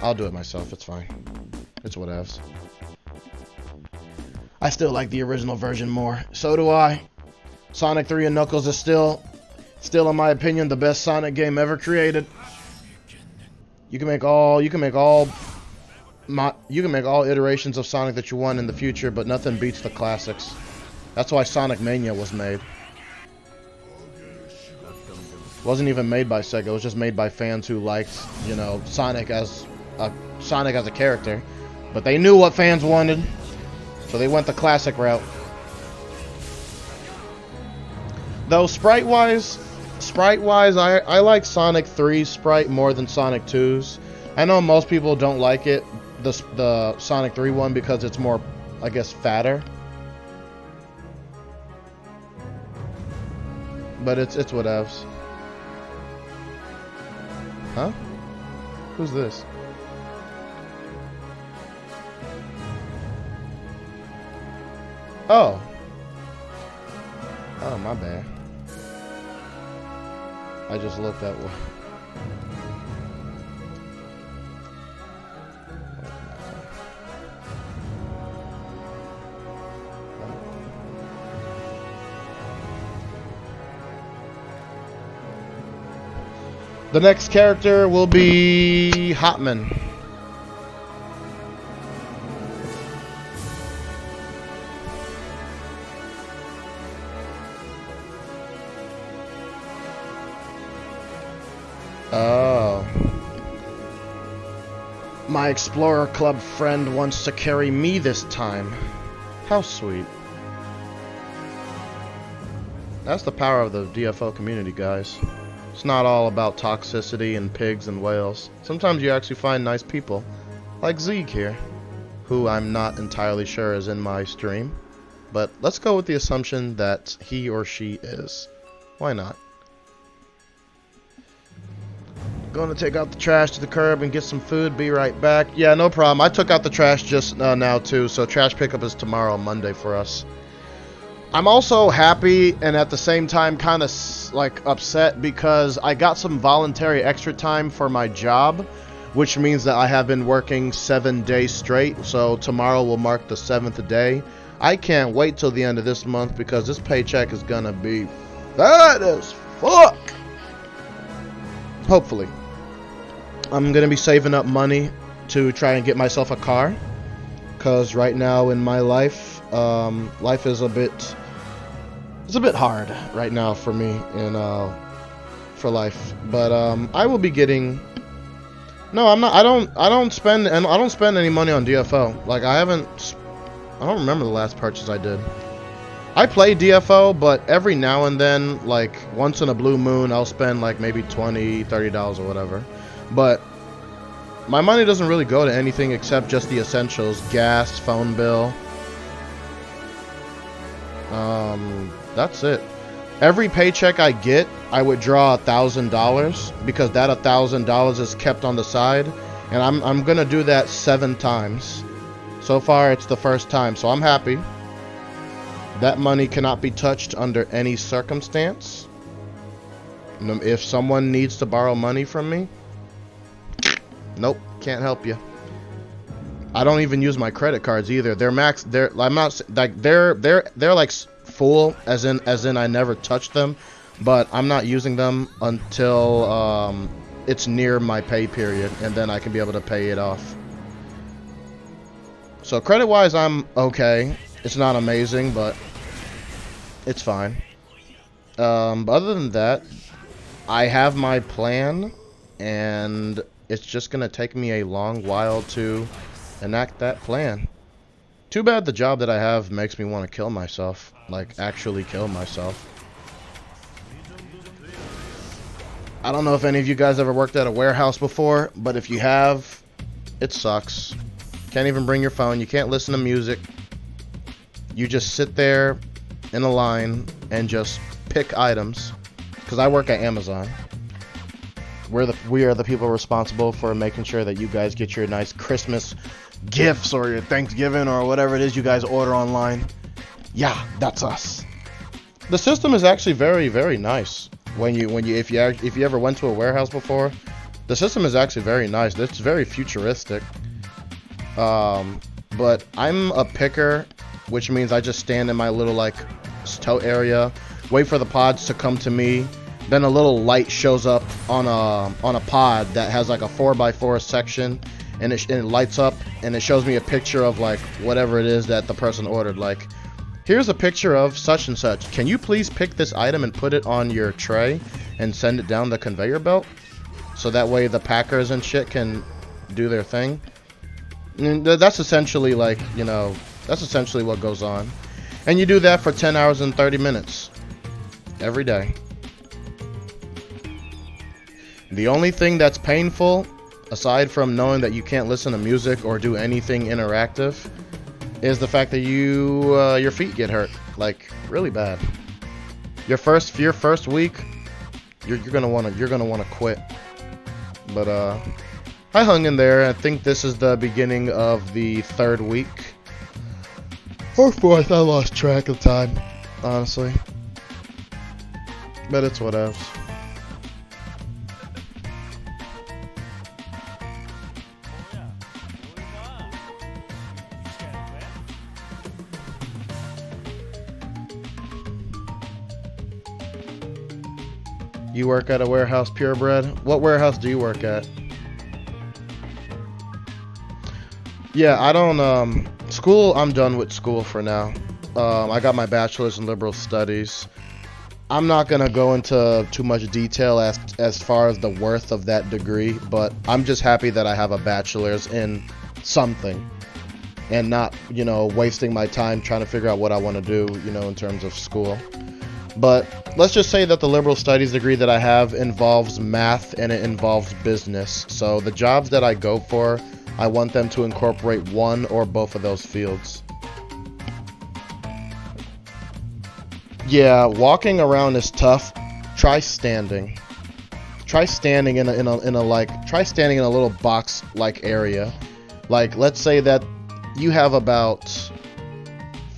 I'll do it myself, it's fine. It's whatevs. I still like the original version more. So do I. Sonic 3 and Knuckles is still in my opinion the best Sonic game ever created. You can make all iterations of Sonic that you want in the future, but nothing beats the classics. That's why Sonic Mania was made. It wasn't even made by Sega. It was just made by fans who liked, you know, Sonic as a character. But they knew what fans wanted, so they went the classic route. Though sprite-wise, I like Sonic 3's sprite more than Sonic 2's. I know most people don't like it, the Sonic 3 one, because it's more, I guess, fatter. But it's whatevs. Huh? Who's this? Oh. Oh, my bad. I just looked that way. The next character will be Hotman. Oh. My Explorer Club friend wants to carry me this time. How sweet. That's the power of the DFO community, guys. It's not all about toxicity and pigs and whales. Sometimes you actually find nice people, like Zeeg here, who I'm not entirely sure is in my stream. But let's go with the assumption that he or she is. Why not? Gonna take out the trash to the curb and get some food. Be right back. Yeah, no problem. I took out the trash just now too, so trash pickup is tomorrow, Monday for us. I'm also happy and at the same time kind of like upset because I got some voluntary extra time for my job, which means that I have been working 7 days straight. So tomorrow will mark the 7th day. I can't wait till the end of this month because this paycheck is gonna be fat as fuck. Hopefully. I'm gonna be saving up money to try and get myself a car, because right now in my life, life is a bit hard right now for me in for life. But I will be getting. No, I'm not. I don't spend any money on DFO. Like I don't remember the last purchase I did. I play DFO, but every now and then, like once in a blue moon, I'll spend like maybe $20, $30 or whatever. But my money doesn't really go to anything except just the essentials: gas, phone bill. That's it. Every paycheck I get, I withdraw $1,000 because that $1,000 is kept on the side, and I'm gonna do that 7 times. So far, it's the first time, so I'm happy. That money cannot be touched under any circumstance. If someone needs to borrow money from me, nope, can't help you. I don't even use my credit cards either. They're max. I'm not like they're like full, as in I never touch them, but I'm not using them until it's near my pay period, and then I can be able to pay it off. So credit wise, I'm okay. It's not amazing, but it's fine. But other than that, I have my plan, and it's just gonna take me a long while to enact that plan. Too bad the job that I have makes me want to kill myself, like actually kill myself. I don't know if any of you guys ever worked at a warehouse before, but if you have, it sucks. Can't even bring your phone, you can't listen to music. You just sit there in a line and just pick items. Because I work at Amazon. We are the people responsible for making sure that you guys get your nice Christmas gifts or your Thanksgiving or whatever it is you guys order online. Yeah, that's us. The system is actually very, very nice. If you ever went to a warehouse before, the system is actually very nice. It's very futuristic. But I'm a picker, which means I just stand in my little like tote area, wait for the pods to come to me. Then a little light shows up on a pod that has like a 4x4 section, and it lights up, and it shows me a picture of like whatever it is that the person ordered. Like here's a picture of such and such. Can you please pick this item and put it on your tray and send it down the conveyor belt? So that way the packers and shit can do their thing. And that's essentially like, you know, that's essentially what goes on. And you do that for 10 hours and 30 minutes every day. The only thing that's painful, aside from knowing that you can't listen to music or do anything interactive, is the fact that your feet get hurt, like really bad. Your first week, you're gonna wanna quit. But I hung in there. I think this is the beginning of the 3rd week or 4th. I lost track of time, honestly. But it's whatever. You work at a warehouse, purebred? What warehouse do you work at? Yeah, I don't, school, I'm done with school for now. I got my bachelor's in liberal studies. I'm not gonna go into too much detail as far as the worth of that degree, but I'm just happy that I have a bachelor's in something and not, you know, wasting my time trying to figure out what I want to do, you know, in terms of school. But let's just say that the liberal studies degree that I have involves math and it involves business. So the jobs that I go for, I want them to incorporate one or both of those fields. Yeah, walking around is tough. Try standing. Try standing in a little box like area. Like, let's say that you have about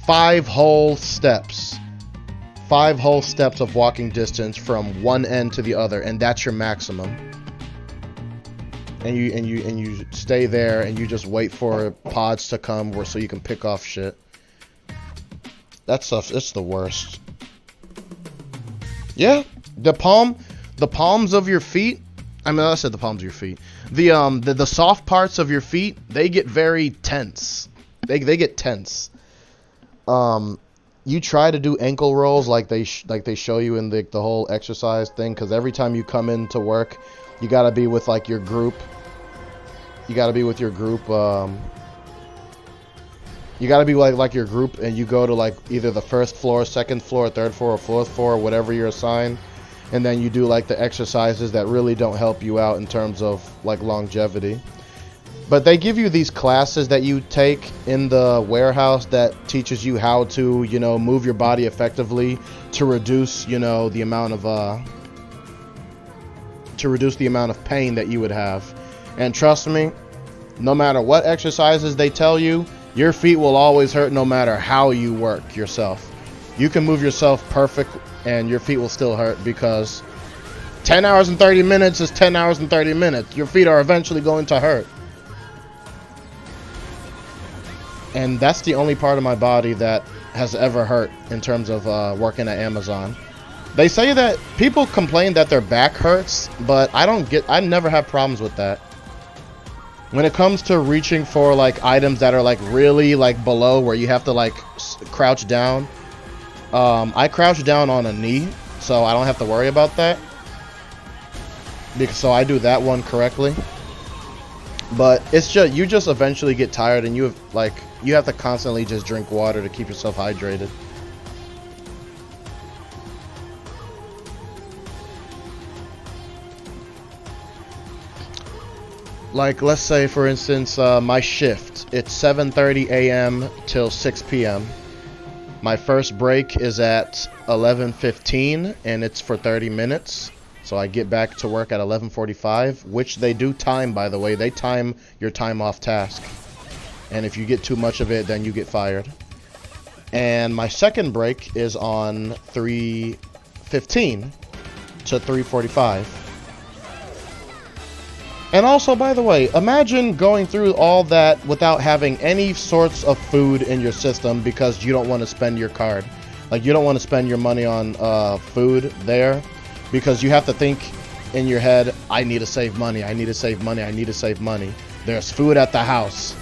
5 whole steps. 5 whole steps of walking distance from one end to the other, and that's your maximum. And you stay there and you just wait for pods to come so you can pick off shit. That stuff, it's the worst. Yeah, the palms of your feet. I mean, I said the palms of your feet. The soft parts of your feet, they get very tense. They get tense. You try to do ankle rolls like they show you in the whole exercise thing, because every time you come into work, you gotta be with like your group. You gotta be with your group. You gotta be like your group, and you go to like either the 1st floor, 2nd floor, 3rd floor, or 4th floor, whatever you're assigned, and then you do like the exercises that really don't help you out in terms of like longevity. But they give you these classes that you take in the warehouse that teaches you how to, you know, move your body effectively to reduce, you know, the amount of pain that you would have. And trust me, no matter what exercises they tell you, your feet will always hurt no matter how you work yourself. You can move yourself perfect and your feet will still hurt, because 10 hours and 30 minutes is 10 hours and 30 minutes. Your feet are eventually going to hurt. And that's the only part of my body that has ever hurt in terms of working at Amazon. They say that people complain that their back hurts, but I never have problems with that. When it comes to reaching for like items that are like really like below where you have to like crouch down, I crouch down on a knee, so I don't have to worry about that. So I do that one correctly. But it's just, you just eventually get tired, and you have to constantly just drink water to keep yourself hydrated. Like, let's say for instance, my shift, it's 7:30 a.m. till 6 p.m. My first break is at 11:15 and it's for 30 minutes. So I get back to work at 11:45, which they do time, by the way. They time your time off task. And if you get too much of it, then you get fired. And my second break is on 3:15 to 3:45. And also, by the way, imagine going through all that without having any sorts of food in your system because you don't want to spend your card. Like, you don't want to spend your money on food there. Because you have to think in your head, I need to save money, I need to save money, I need to save money. There's food at the house.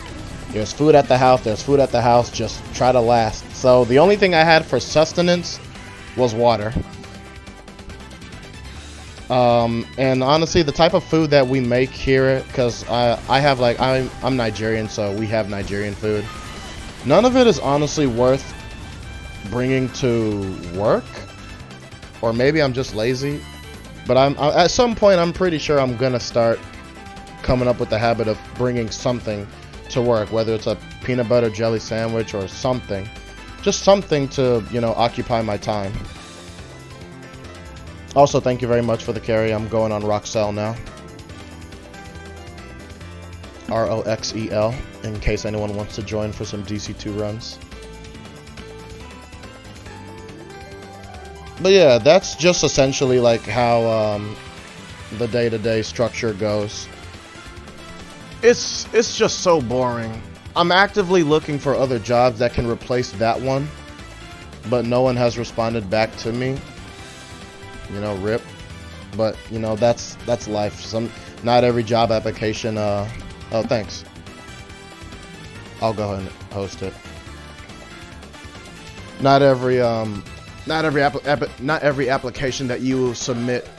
There's food at the house, just try to last. So the only thing I had for sustenance was water. And honestly, the type of food that we make here, because I have like, I'm Nigerian, so we have Nigerian food. None of it is honestly worth bringing to work, or maybe I'm just lazy. But at some point, I'm pretty sure I'm gonna start coming up with the habit of bringing something to work, whether it's a peanut butter jelly sandwich or something, just something to, you know, occupy my time. Also, thank you very much for the carry. I'm going on Roxel now. ROXEL, in case anyone wants to join for some DC2 runs. But yeah, that's just essentially like how the day-to-day structure goes. It's just so boring. I'm actively looking for other jobs that can replace that one, but no one has responded back to me. You know, rip. But you know, that's life. Not every job application. Oh, thanks. I'll go ahead and host it. Not every application that you will submit,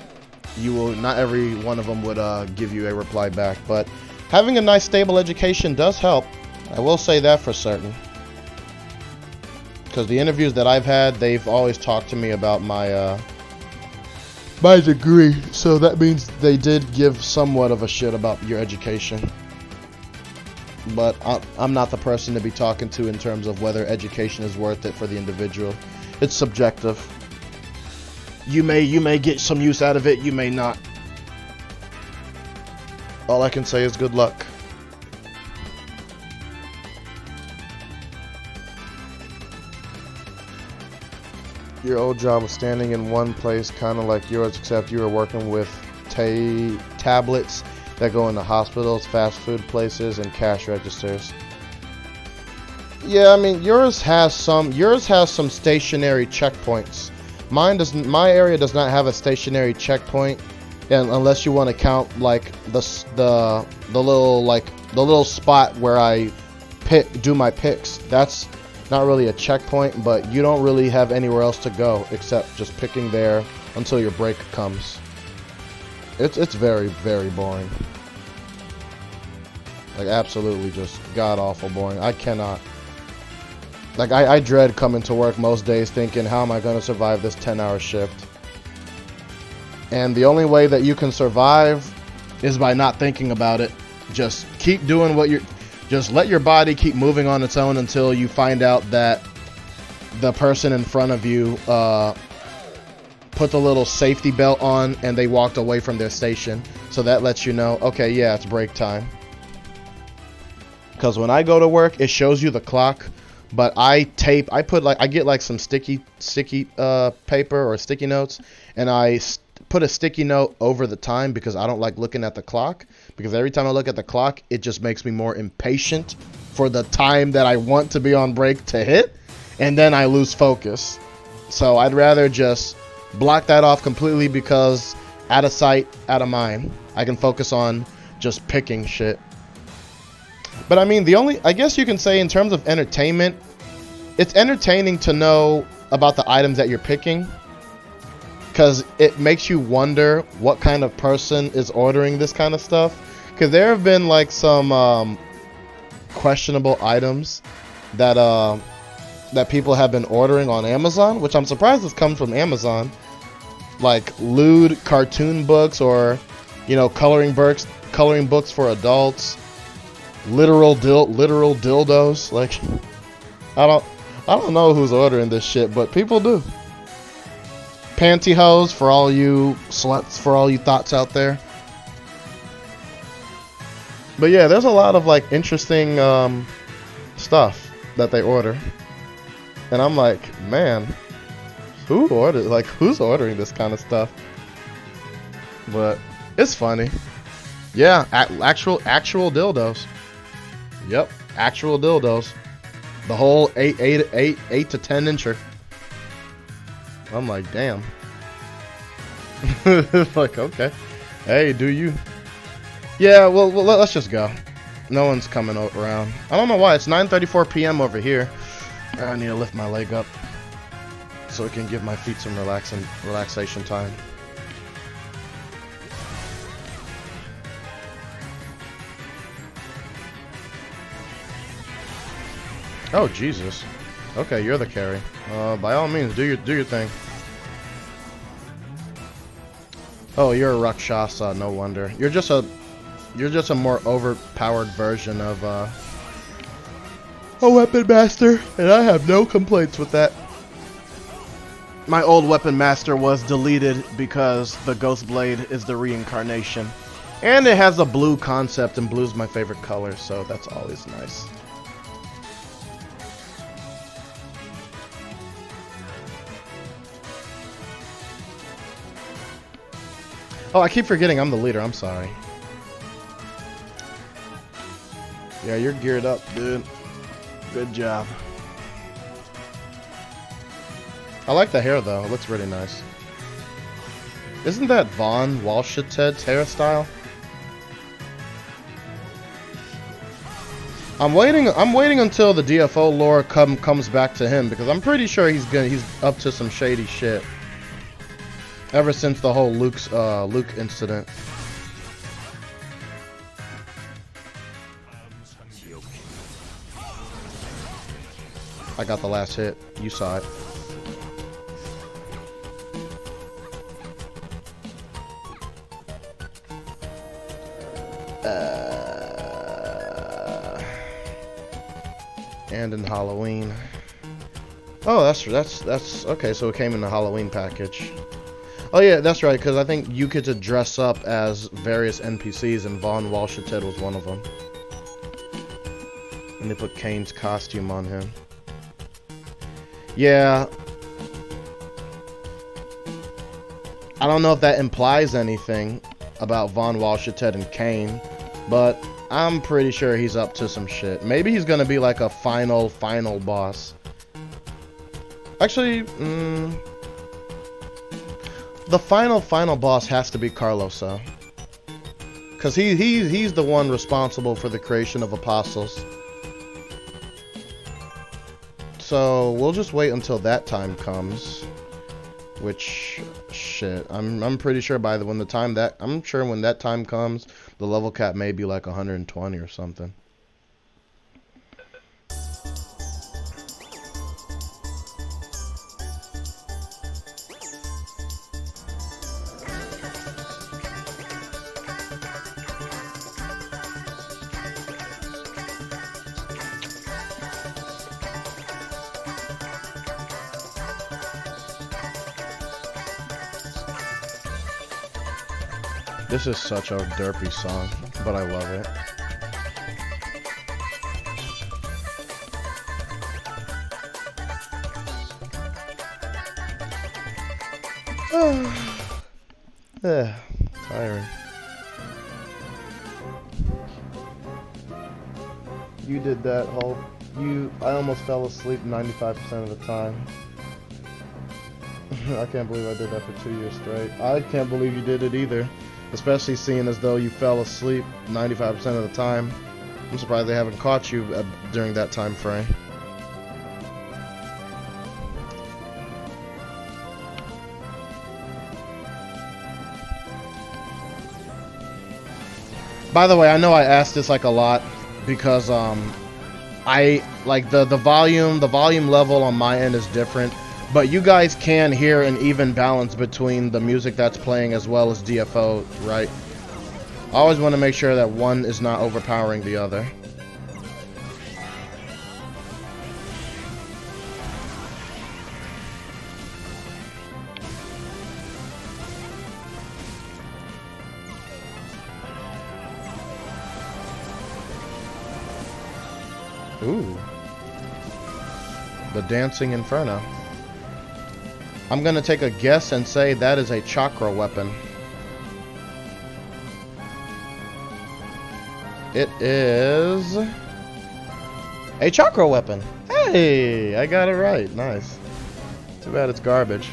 not every one of them would give you a reply back. But having a nice stable education does help. I will say that for certain. Because the interviews that I've had, they've always talked to me about my degree. So that means they did give somewhat of a shit about your education. But I'm not the person to be talking to in terms of whether education is worth it for the individual. It's subjective. You may get some use out of it, you may not. All I can say is good luck. Your old job was standing in one place, kind of like yours, except you were working with tablets that go into hospitals, fast food places, and cash registers. Yeah, I mean, yours has some stationary checkpoints. My area does not have a stationary checkpoint, and unless you want to count like the little spot where I do my picks. That's not really a checkpoint, but you don't really have anywhere else to go except just picking there until your break comes. It's very, very boring. Like, absolutely just god-awful boring. I cannot. Like, I dread coming to work most days thinking, how am I going to survive this 10-hour shift? And the only way that you can survive is by not thinking about it. Just keep doing what you're... Just let your body keep moving on its own until you find out that the person in front of you put the little safety belt on and they walked away from their station. So that lets you know, okay, yeah, it's break time. Because when I go to work, it shows you the clock, but I get like some sticky paper or sticky notes, and I put a sticky note over the time because I don't like looking at the clock, because every time I look at the clock, it just makes me more impatient for the time that I want to be on break to hit, and then I lose focus. So I'd rather just block that off completely, because out of sight, out of mind. I can focus on just picking shit. But I mean, I guess you can say in terms of entertainment, it's entertaining to know about the items that you're picking, because it makes you wonder what kind of person is ordering this kind of stuff. Because there have been like some questionable items that people have been ordering on Amazon, which I'm surprised this comes from Amazon. Like lewd cartoon books, or coloring books for adults. Literal dildos. Like, I don't know who's ordering this shit, but people do. Pantyhose for all you sluts, for all you thoughts out there. But yeah, there's a lot of like interesting stuff that they order, and I'm like, man, who's ordering this kind of stuff? But it's funny. Yeah, actual dildos. Yep, actual dildos. The whole 8 to 10 incher. I'm like, damn. Like, okay. Hey, do you? Yeah, well, let's just go. No one's coming around. I don't know why. It's 9:34 p.m. over here. I need to lift my leg up so it can give my feet some relaxation time. Oh Jesus. Okay, you're the carry. By all means, do your thing. Oh, you're a Rakshasa, no wonder. You're just a more overpowered version of a weapon master, and I have no complaints with that. My old weapon master was deleted because the Ghost Blade is the reincarnation. And it has a blue concept, and blue's my favorite color, so that's always nice. Oh, I keep forgetting I'm the leader. I'm sorry. Yeah, you're geared up, dude. Good job. I like the hair, though. It looks really nice. Isn't that Von Walsheted's hairstyle? I'm waiting until the DFO lore comes back to him, because I'm pretty sure he's up to some shady shit. Ever since the whole Luke incident. I got the last hit. You saw it. And in Halloween. Oh, that's okay. So it came in the Halloween package. Oh yeah, that's right, because I think you get to dress up as various NPCs, and Von Walsheted was one of them. And they put Kane's costume on him. Yeah. I don't know if that implies anything about Von Walsheted and Kane, but I'm pretty sure he's up to some shit. Maybe he's gonna be like a final boss. Actually, the final boss has to be Carlosa, because he's the one responsible for the creation of apostles. So we'll just wait until that time comes. Which shit, I'm pretty sure when that time comes, the level cap may be like 120 or something. This is such a derpy song, but I love it. Tiring. You did that whole... I almost fell asleep 95% of the time. I can't believe I did that for 2 years straight. I can't believe you did it either. Especially seeing as though you fell asleep 95% of the time. I'm surprised they haven't caught you during that time frame. By the way, I know I asked this like a lot because I like the volume level on my end is different. But you guys can hear an even balance between the music that's playing as well as DFO, right? I always want to make sure that one is not overpowering the other. Ooh. The Dancing Inferno. I'm gonna take a guess and say that is a chakra weapon. It is a chakra weapon. Hey, I got it right. Nice. Too bad it's garbage.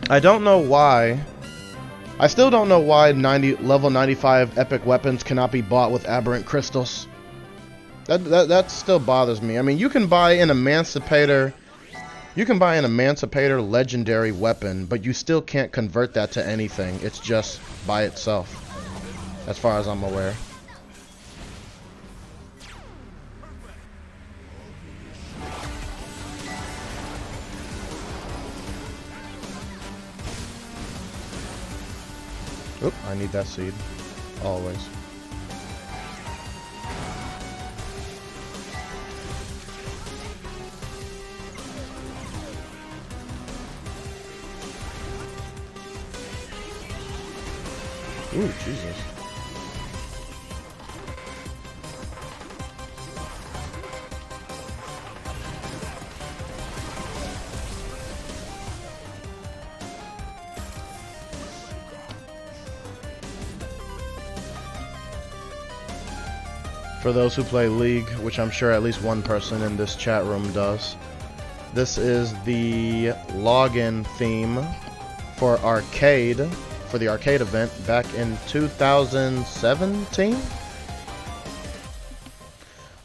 I don't know why I still don't know why level 95 epic weapons cannot be bought with aberrant crystals. That still bothers me. I mean, you can buy an Emancipator legendary weapon, but you still can't convert that to anything. It's just by itself, as far as I'm aware. Oop, I need that seed. Always. Ooh, Jesus. For those who play League, which I'm sure at least one person in this chat room does, this is the login theme for arcade, for the arcade event back in 2017.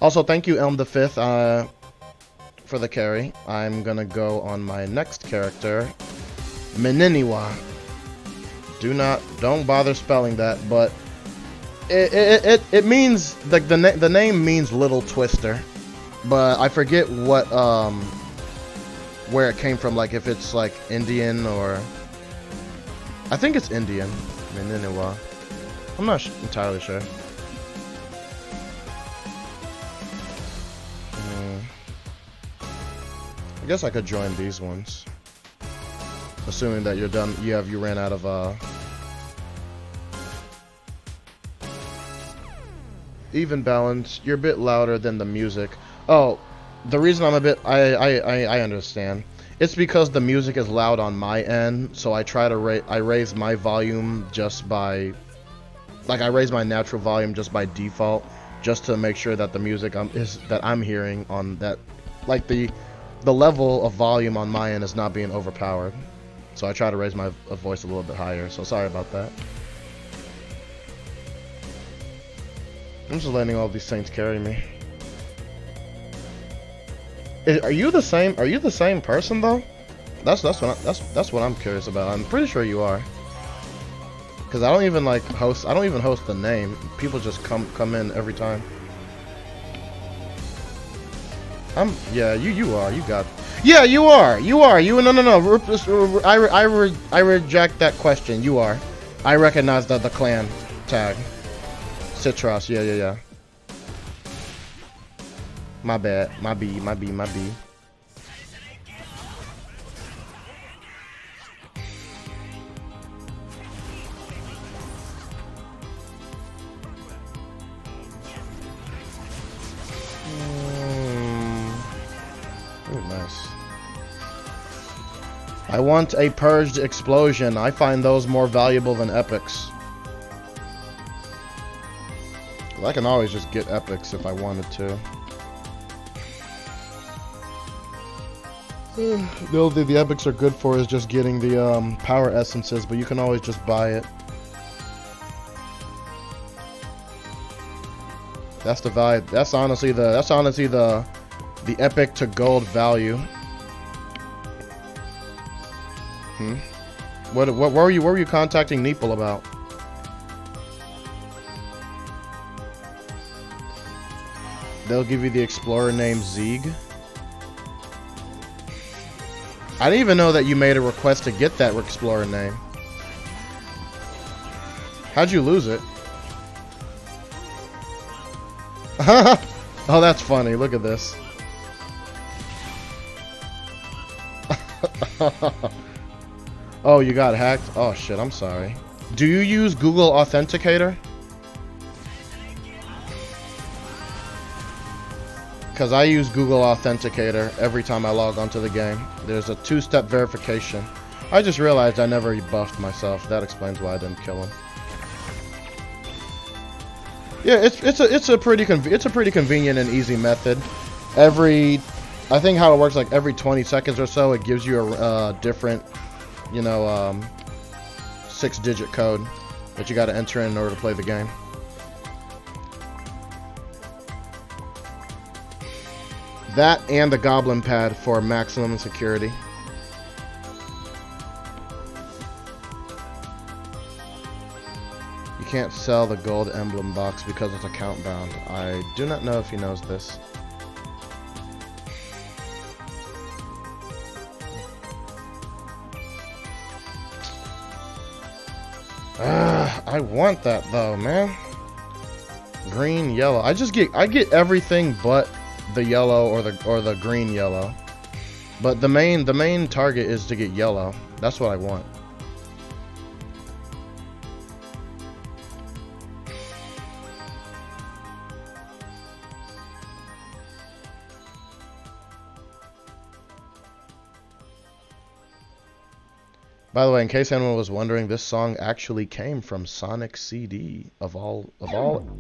Also, thank you, Elm the Fifth, for the carry. I'm gonna go on my next character, Meniniwa. Don't bother spelling that, but it means like the name means little twister, but I forget what where it came from. Like if it's like Indian or I think it's Indian. Meniniwa. I'm not entirely sure. I guess I could join these ones, assuming that you're done. You ran out of even balance. You're a bit louder than the music. Oh, the reason I'm a bit I understand. It's because the music is loud on my end, so I try to raise my volume just by, like I raise my natural volume just by default, just to make sure that the music that I'm hearing on that, like the level of volume on my end is not being overpowered. So I try to raise my voice a little bit higher. So sorry about that. I'm just letting all these things carry me. Are you the same? Are you the same person though? That's what I'm curious about. I'm pretty sure you are. Cause I don't even host the name. People just come in every time. Yeah, you are. You got. Yeah, you are. You no. I reject that question. You are. I recognize the clan tag. Citros. Yeah. My bad. My B. Oh, nice. I want a purged explosion. I find those more valuable than epics. I can always just get epics if I wanted to. The only thing the epics are good for is just getting the power essences, but you can always just buy it. That's the value. That's honestly the epic to gold value. What were you contacting Neeple about? They'll give you the explorer named Zeeg. I didn't even know that you made a request to get that explorer name. How'd you lose it? Oh, that's funny. Look at this. Oh, you got hacked? Oh shit, I'm sorry. Do you use Google Authenticator? Because I use Google Authenticator every time I log onto the game. There's a two-step verification. I just realized I never buffed myself. That explains why I didn't kill him. Yeah, it's a pretty convenient and easy method. I think how it works, like every 20 seconds or so, it gives you a different, 6-digit code that you got to enter in order to play the game. That and the goblin pad for maximum security. You can't sell the gold emblem box because it's account bound. I do not know if he knows this. I want that though, man. Green, yellow. I get everything but the yellow or the green yellow. But the main target is to get yellow. That's what I want. By the way, in case anyone was wondering, this song actually came from Sonic CD of all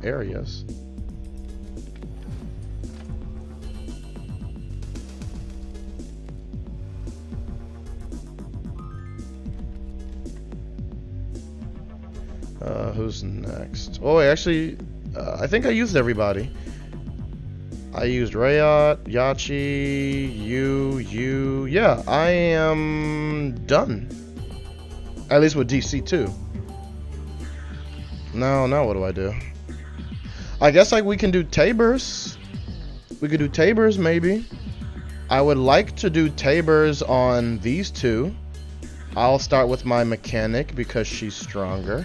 areas. Who's next? Oh, actually, I think I used everybody. I used Rayot, Yachi, you. Yeah, I am done. At least with DC2. Now what do I do? I guess we can do Tabers. We could do Tabers maybe. I would like to do Tabers on these two. I'll start with my mechanic because she's stronger.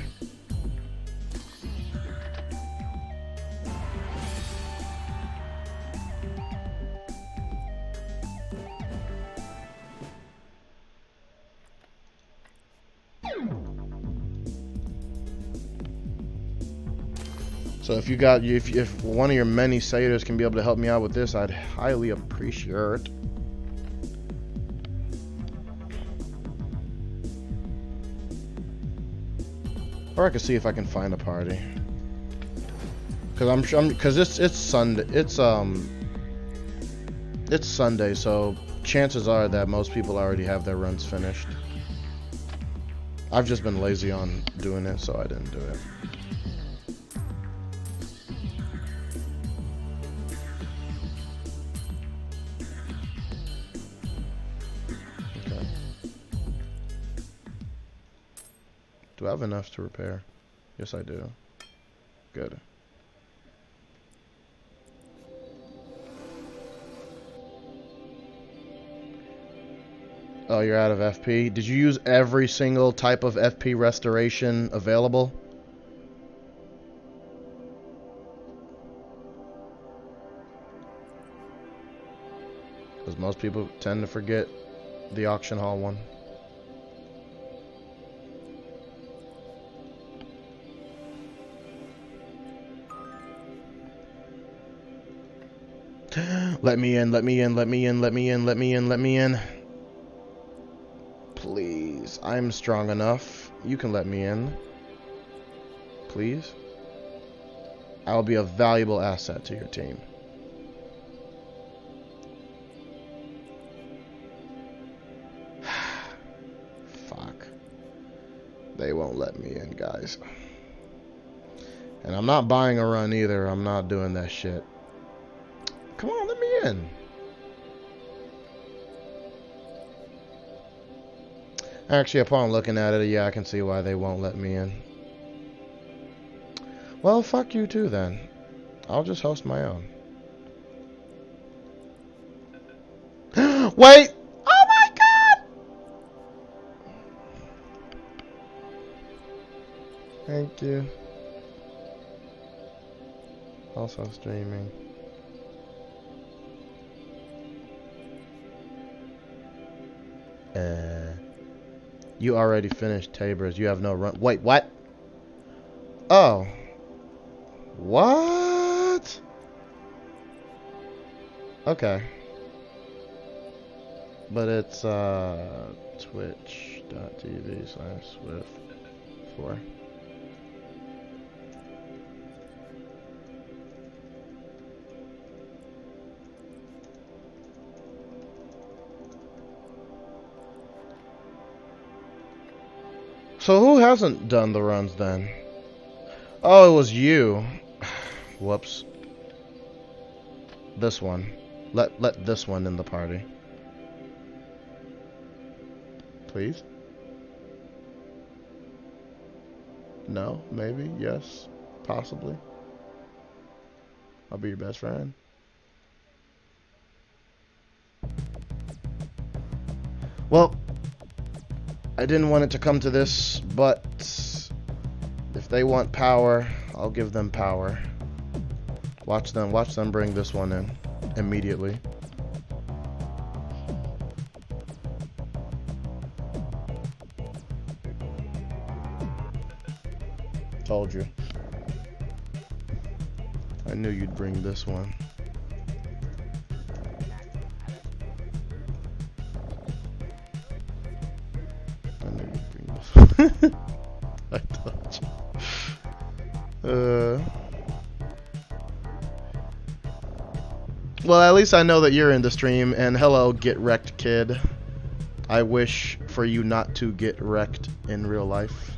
So if one of your many satyrs can be able to help me out with this, I'd highly appreciate it. Or I could see if I can find a party. Cause it's Sunday. It's Sunday, so chances are that most people already have their runs finished. I've just been lazy on doing it, so I didn't do it. Do I have enough to repair? Yes, I do. Good. Oh, you're out of FP? Did you use every single type of FP restoration available? Because most people tend to forget the auction hall one. Let me in, let me in, let me in, let me in, let me in, let me in. Please, I'm strong enough. You can let me in. Please. I'll be a valuable asset to your team. Fuck. They won't let me in, guys. And I'm not buying a run either. I'm not doing that shit. Come on, let me in. Actually, upon looking at it, yeah, I can see why they won't let me in. Well, fuck you too, then. I'll just host my own. Wait! Oh my god! Thank you. Also streaming. You already finished Tabers. You have no run. Wait, what? Oh. What? Okay. But it's twitch.tv/Swift4. So who hasn't done the runs then? Oh, it was you. Whoops. This one. Let this one in the party. Please? No? Maybe? Yes? Possibly? I'll be your best friend. Well, I didn't want it to come to this, but if they want power, I'll give them power. Watch them bring this one in immediately. Told you. I knew you'd bring this one. I knew you'd bring this one. I told you. Well, at least I know that you're in the stream, and hello, get wrecked, kid. I wish for you not to get wrecked in real life.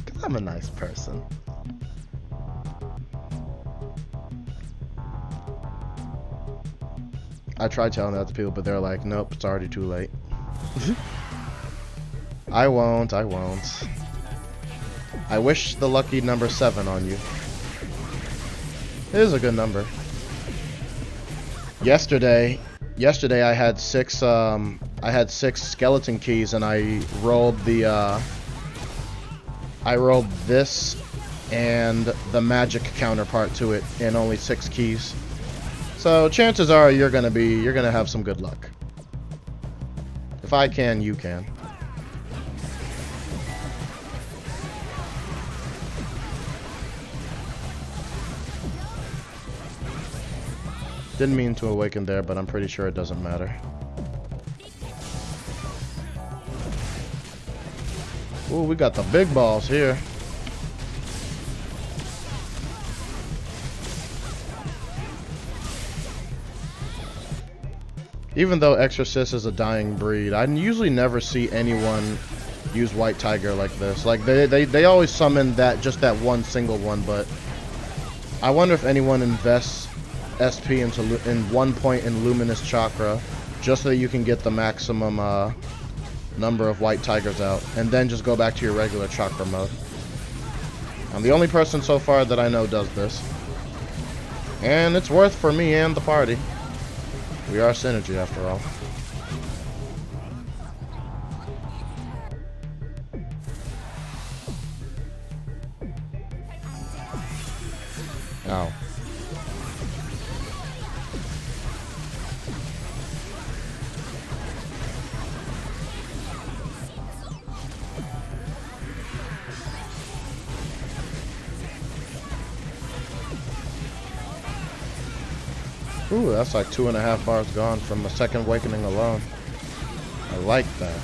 'Cause I'm a nice person. I tried telling that to people, but they're like, nope, it's already too late. I won't. I wish the lucky number 7 on you. It is a good number. Yesterday I had 6 skeleton keys, and I rolled this and the magic counterpart to it in only 6 keys. So chances are you're gonna have some good luck. If I can, you can. Didn't mean to awaken there, but I'm pretty sure it doesn't matter. Ooh, we got the big balls here. Even though Exorcist is a dying breed, I usually never see anyone use White Tiger like this. Like, they always summon just that one single one, but I wonder if anyone invests SP in 1 point in Luminous Chakra just so that you can get the maximum number of White Tigers out, and then just go back to your regular Chakra mode. I'm the only person so far that I know does this. And it's worth for me and the party. We are synergy after all. Ow. Ooh, that's like 2.5 bars gone from the second awakening alone. I like that.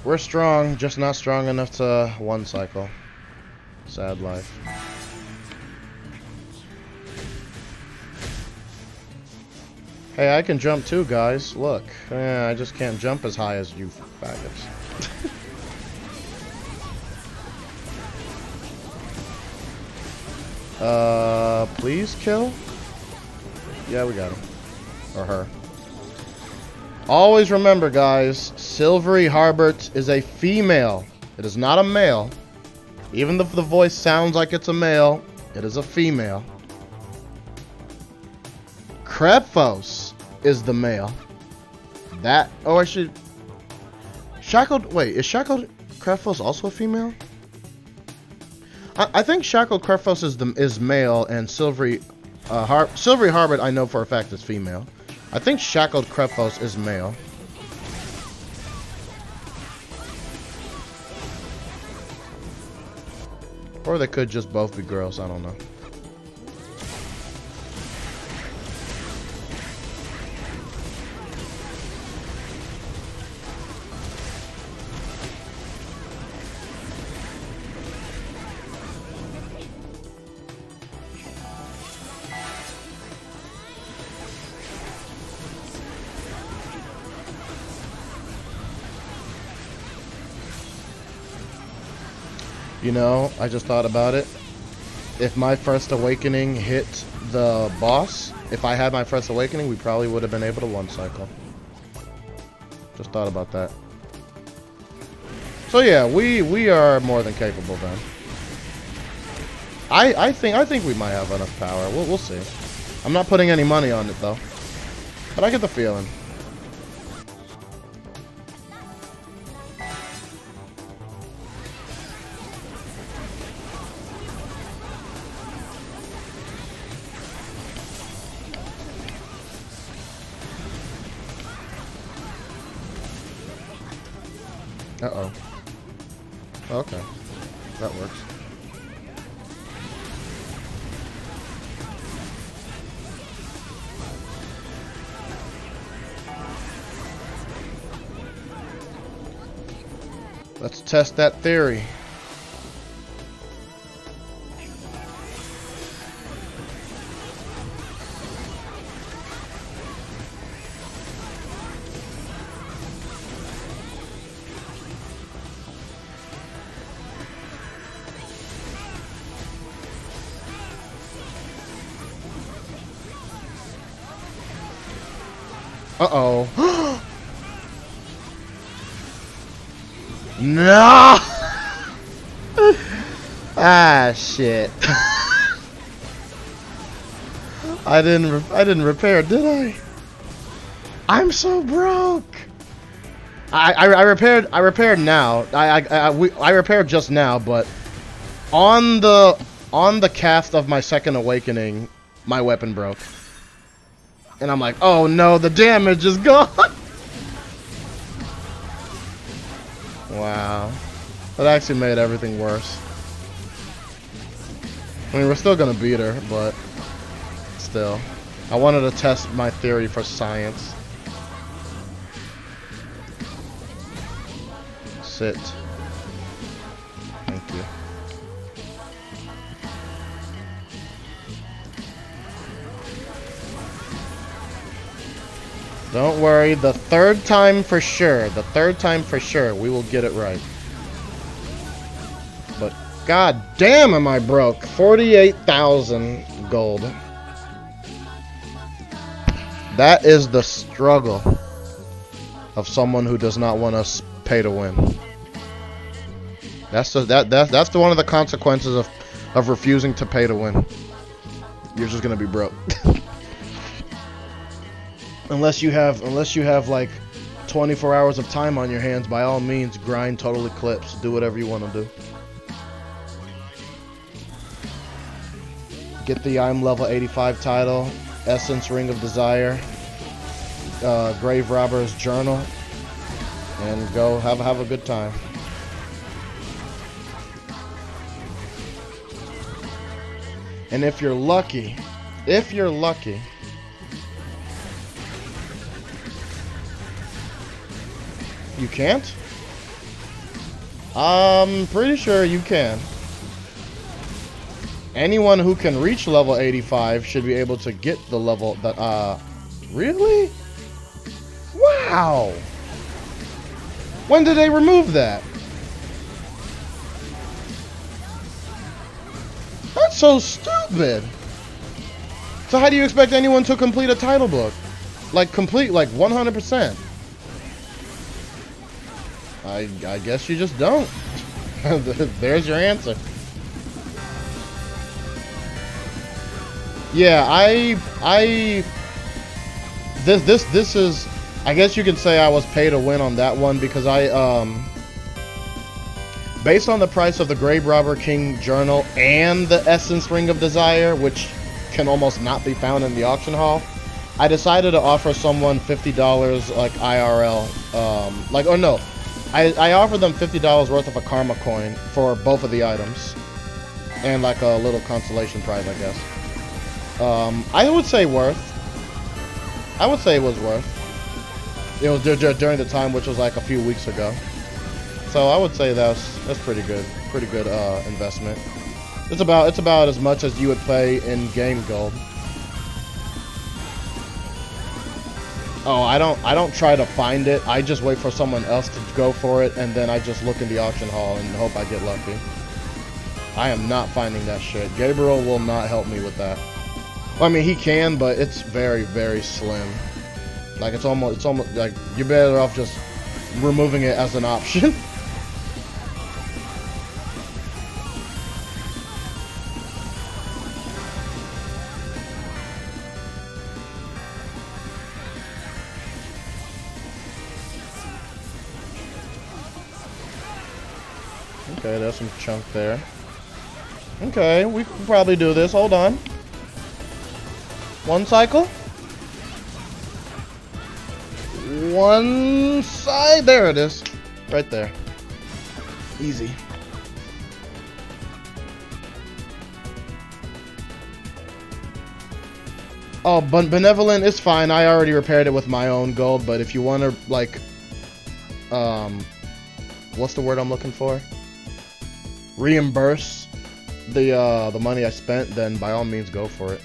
We're strong, just not strong enough to one cycle. Sad life. Hey, I can jump too, guys. Look. I just can't jump as high as you faggots. Please kill? Yeah, we got him. Or her. Always remember, guys, Silvery Harbert is a female. It is not a male. Even if the voice sounds like it's a male, it is a female. Krefos is the male. That, oh, I should... Shackled, wait, is Shackled Krefos also a female? I think Shackled Krefos is male, and Silvery Harbert I know for a fact is female. I think Shackled Krefos is male. Or they could just both be girls, I don't know. You know, I just thought about it. If my first awakening hit the boss, if I had my first awakening, we probably would have been able to one cycle. Just thought about that. So yeah, we are more than capable then. I think we might have enough power. We'll see. I'm not putting any money on it though, but I get the feeling. Uh-oh. Okay. That works. Let's test that theory. Uh-oh. No! Ah, shit. I didn't repair, did I? I'm so broke. I repaired now. I repaired just now, but on the cast of my second awakening, my weapon broke. And I'm like, oh no, the damage is gone. Wow. That actually made everything worse. I mean, we're still gonna beat her, but still. I wanted to test my theory for science. Sit. Thank you. Don't worry, the third time for sure, we will get it right. But god damn am I broke. 48,000 gold. That is the struggle of someone who does not want us pay to win. That's one of the consequences of refusing to pay to win. You're just gonna be broke. Unless you have like 24 hours of time on your hands, by all means, grind Total Eclipse. Do whatever you want to do. Get the I'm level 85 title, Essence Ring of Desire, Grave Robber's Journal, and go have a good time. And if you're lucky, you can't? I'm pretty sure you can. Anyone who can reach level 85 should be able to get the level that, really? Wow! When did they remove that? That's so stupid! So how do you expect anyone to complete a title book? Like, complete, like, 100%? I guess you just don't. There's your answer. Yeah, this is, I guess you could say I was pay to win on that one, because based on the price of the Grave Robber King Journal and the Essence Ring of Desire, which can almost not be found in the auction hall, I decided to offer someone $50 like IRL, I offered them $50 worth of a karma coin for both of the items, and like a little consolation prize, I guess. I would say worth. I would say it was worth. It was during the time, which was like a few weeks ago. So I would say that's pretty good investment. It's about as much as you would pay in game gold. Oh, I don't try to find it. I just wait for someone else to go for it, and then I just look in the auction hall and hope I get lucky. I am not finding that shit. Gabriel will not help me with that. Well, I mean, he can, but it's very, very slim. Like, it's almost like you're better off just removing it as an option. Okay, there's some chunk there. Okay, we can probably do this. Hold on. One cycle. One side. There it is. Right there. Easy. Oh, Benevolent is fine. I already repaired it with my own gold, but if you want to, like, what's the word I'm looking for? Reimburse the money I spent, then by all means go for it.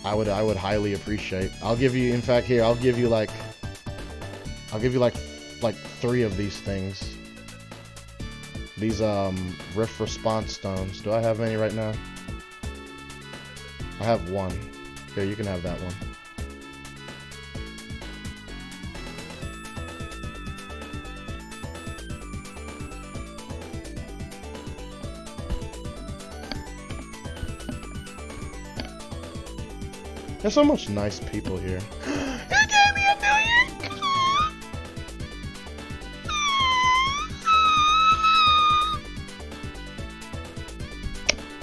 I would highly appreciate. I'll give you, in fact, here, I'll give you like 3 of these things. These rift response stones. Do I have any right now? I have 1. Here, you can have that one. There's so much nice people here. You gave me $1 million!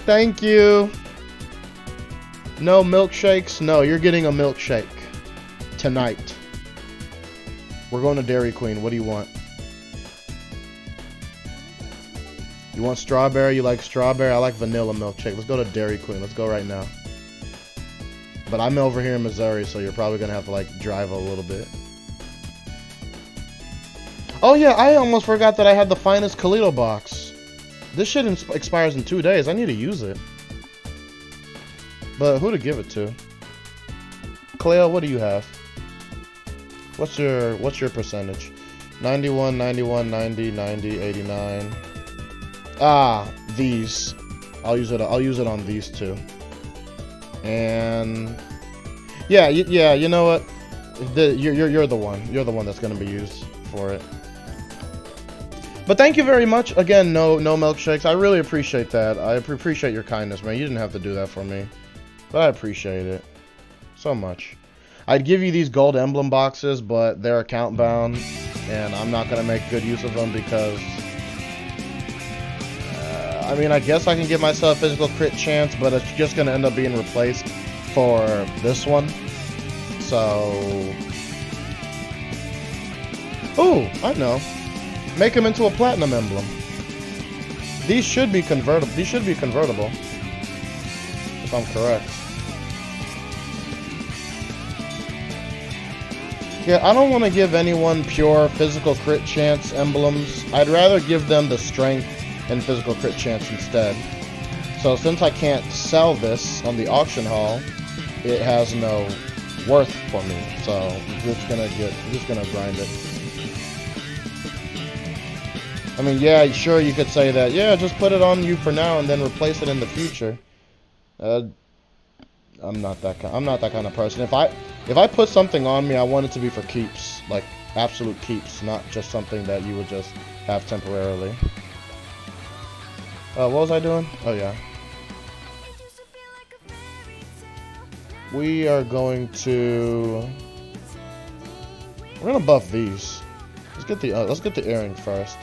Thank you. No milkshakes? No, you're getting a milkshake. Tonight. We're going to Dairy Queen. What do you want? You want strawberry? You like strawberry? I like vanilla milkshake. Let's go to Dairy Queen. Let's go right now. But I'm over here in Missouri, so you're probably going to have to, like, drive a little bit. Oh, yeah, I almost forgot that I had the finest Kalito box. This shit expires in 2 days. I need to use it. But who to give it to? Cleo, what do you have? What's your percentage? 91, 91, 90, 90, 89. Ah, these. I'll use it on these two. And yeah, you know what? You're the one. You're the one that's gonna be used for it. But thank you very much. Again, no milkshakes. I really appreciate that. I appreciate your kindness, man. You didn't have to do that for me, but I appreciate it so much. I'd give you these gold emblem boxes, but they're account bound, and I'm not gonna make good use of them because. I mean, I guess I can give myself a physical crit chance, but it's just going to end up being replaced for this one. So... Ooh, I know. Make them into a platinum emblem. These should be convertible. If I'm correct. Yeah, I don't want to give anyone pure physical crit chance emblems. I'd rather give them the strength and physical crit chance instead. So since I can't sell this on the auction hall, it has no worth for me. So I'm just gonna grind it. I mean, yeah, sure, you could say that. Yeah, just put it on you for now and then replace it in the future. I'm not that kind of person. If I put something on me, I want it to be for keeps, like absolute keeps, not just something that you would just have temporarily. What was I doing? Oh, yeah. We are going to... We're gonna buff these. Let's get the earring first.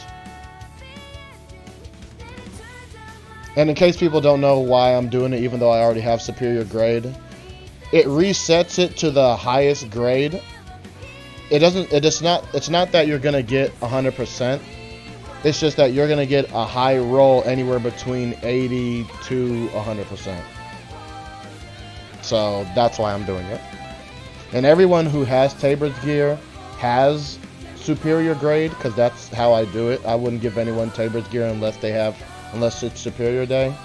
And in case people don't know why I'm doing it, even though I already have superior grade, it resets it to the highest grade. It's not that you're gonna get 100%. It's just that you're gonna get a high roll anywhere between 80 to 100%. So that's why I'm doing it. And everyone who has Tabor's gear has superior grade, because that's how I do it. I wouldn't give anyone Tabor's gear unless it's superior day.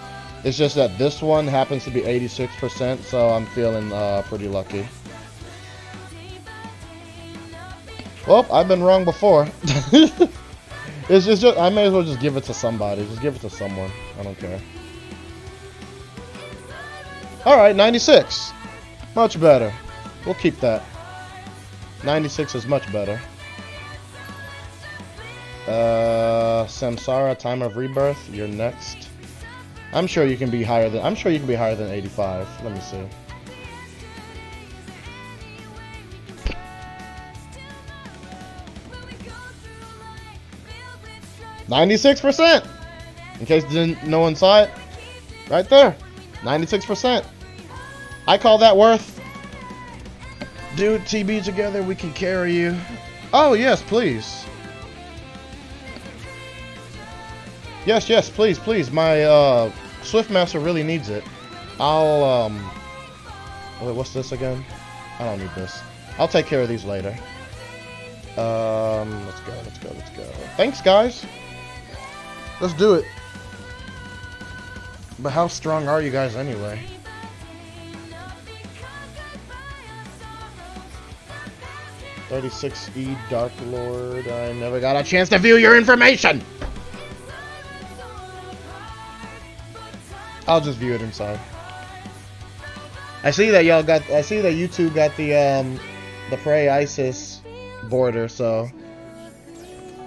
It's just that this one happens to be 86%, so I'm feeling pretty lucky. Well, I've been wrong before. It's just I may as well just give it to somebody. Just give it to someone. I don't care. Alright, 96. Much better. We'll keep that. 96 is much better. Samsara, Time of Rebirth, you're next. I'm sure you can be higher than 85. Let me see. %. In case no one saw it. Right there. 96%. I call that worth. Dude, TB together, we can carry you. Oh, yes, please. Yes, please, please. My Swiftmaster really needs it. I'll wait, what's this again? I don't need this. I'll take care of these later. Let's go. Thanks, guys. Let's do it. But how strong are you guys anyway? $36E Dark Lord. I never got a chance to view your information. I'll just view it inside. I see that y'all got. I see that you two got the Prey Isis border. So.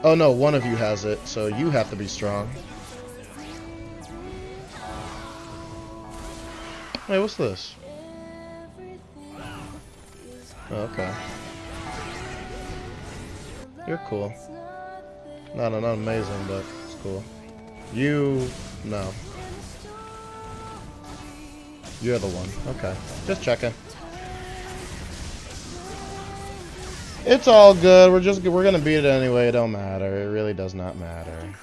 Oh no, one of you has it. So you have to be strong. Wait, what's this? Oh, okay. You're cool. Not amazing, but it's cool. You, no. You're the one. Okay. Just checking. It's all good. We're gonna beat it anyway. It don't matter. It really does not matter.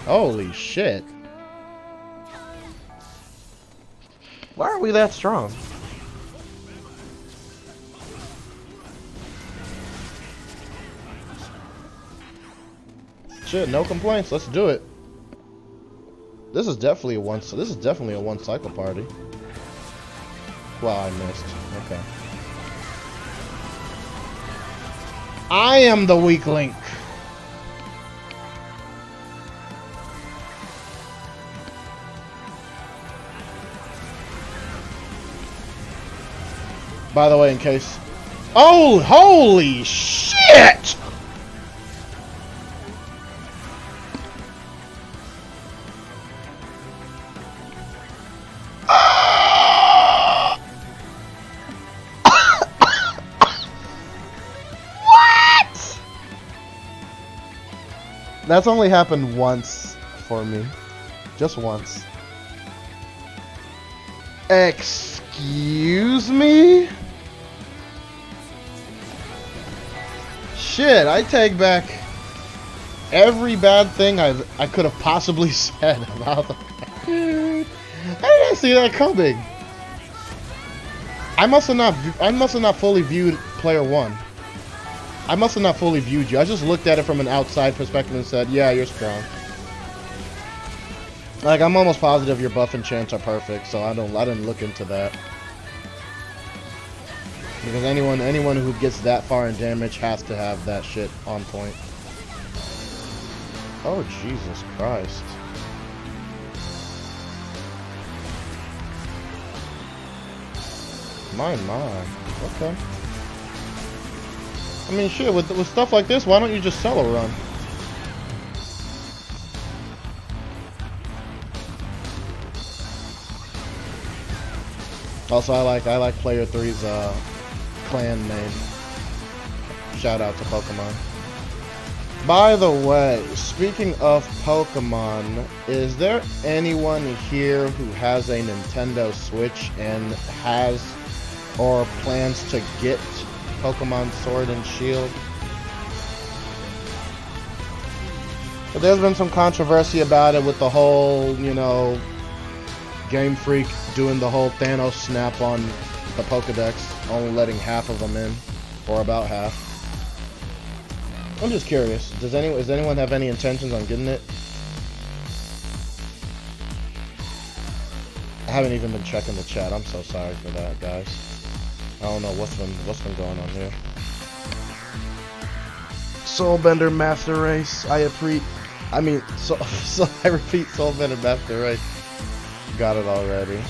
Holy shit. Why are we that strong? Shit, no complaints. Let's do it. This is definitely a one cycle party. Well, I missed. Okay. I am the weak link. By the way, in case... Oh, holy shit! What? That's only happened once for me. Just once. Excuse me? Shit, I take back every bad thing I could have possibly said about them. Dude, how did I see that coming? I must have not fully viewed player one. I must have not fully viewed you. I just looked at it from an outside perspective and said, yeah, you're strong. Like, I'm almost positive your buff and chance are perfect, so I didn't look into that. Because anyone who gets that far in damage has to have that shit on point. Oh, Jesus Christ. My. Okay. I mean, shit, with stuff like this, why don't you just solo run? Also, I like player 3's clan name. Shout out to Pokemon. By the way, speaking of Pokemon, is there anyone here who has a Nintendo Switch and has or plans to get Pokemon Sword and Shield? But there's been some controversy about it with the whole, you know, Game Freak doing the whole Thanos snap on the Pokedex, only letting half of them in, or about half. I'm just curious. Does anyone have any intentions on getting it? haven't even been checking the chat. I'm so sorry for that, guys. I don't know what's been going on here. Soulbender Master Race. I repeat, Soulbender Master Race. Got it already.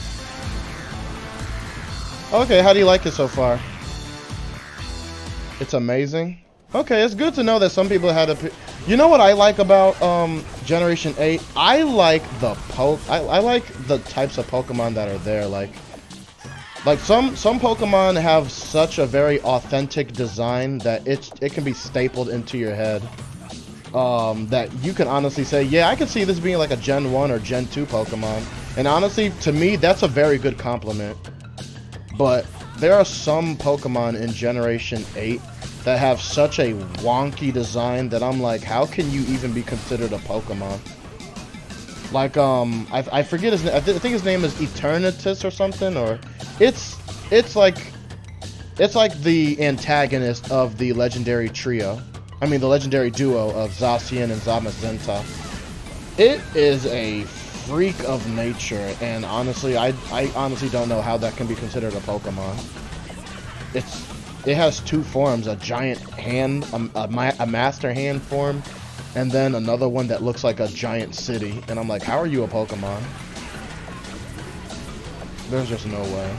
Okay, how do you like it so far? It's amazing. Okay, it's good to know that some people had a. You know what I like about Generation 8? I like the I like the types of Pokemon that are there. Like some Pokemon have such a very authentic design that it can be stapled into your head. That you can honestly say, yeah, I can see this being like a Gen 1 or Gen 2 Pokemon. And honestly, to me, that's a very good compliment. But there are some Pokemon in Generation 8 that have such a wonky design that I'm like, how can you even be considered a Pokemon? Like, I forget his name. I think his name is Eternatus or something, or it's like the antagonist of the legendary trio. I mean, the legendary duo of Zacian and Zamazenta. It is a freak of nature, and honestly, I honestly don't know how that can be considered a Pokemon. It has two forms: a giant hand, a master hand form, and then another one that looks like a giant city. And I'm like, how are you a Pokemon? There's just no way.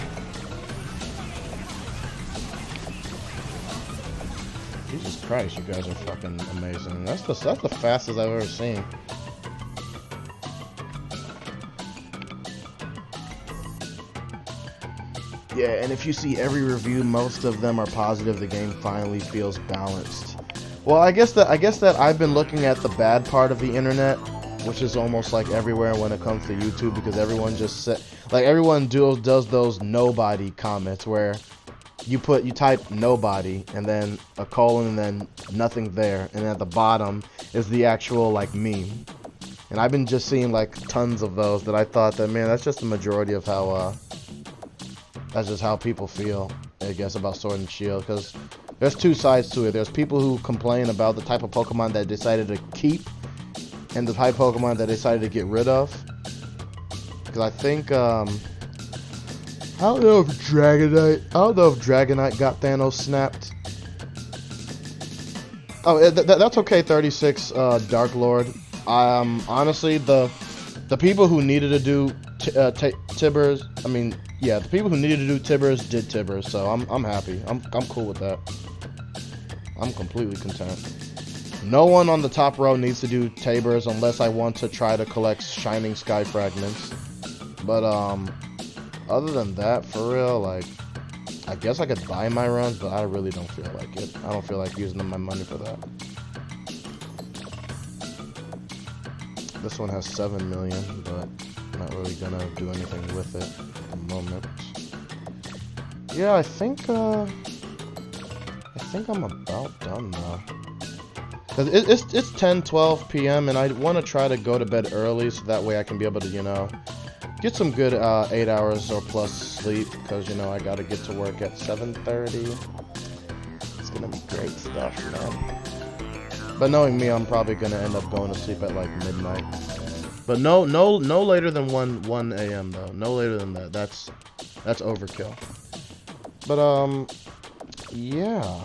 Jesus Christ, you guys are fucking amazing. That's the fastest I've ever seen. Yeah, and if you see every review, most of them are positive. The game finally feels balanced. Well, I guess that I've been looking at the bad part of the internet, which is almost like everywhere when it comes to YouTube, because everyone just everyone does those nobody comments where you type nobody and then a colon and then nothing there, and at the bottom is the actual like meme. And I've been just seeing like tons of those that I thought that, man, that's just the majority of how that's just how people feel, I guess, about Sword and Shield, because there's two sides to it. There's people who complain about the type of Pokemon that decided to keep and the type of Pokemon that decided to get rid of. Because I think, I don't know if Dragonite got Thanos snapped. Oh, that's okay, 36, Dark Lord. Honestly, the people who needed to do Tibbers, the people who needed to do Tibbers did Tibbers, so I'm happy. I'm cool with that. I'm completely content. No one on the top row needs to do Tibbers unless I want to try to collect Shining Sky Fragments. But other than that, for real, like, I guess I could buy my runs, but I really don't feel like it. I don't feel like using my money for that. This one has 7 million, but I'm not really gonna do anything with it at the moment. Yeah, I think I'm about done now. Cause it's 10-12 p.m. and I want to try to go to bed early so that way I can be able to, you know, get some good 8 hours or plus sleep, because, you know, I gotta get to work at 7:30. It's gonna be great stuff, man. But knowing me, I'm probably gonna end up going to sleep at like midnight. But no later than 1 a.m. though. No later than that. That's overkill. But yeah.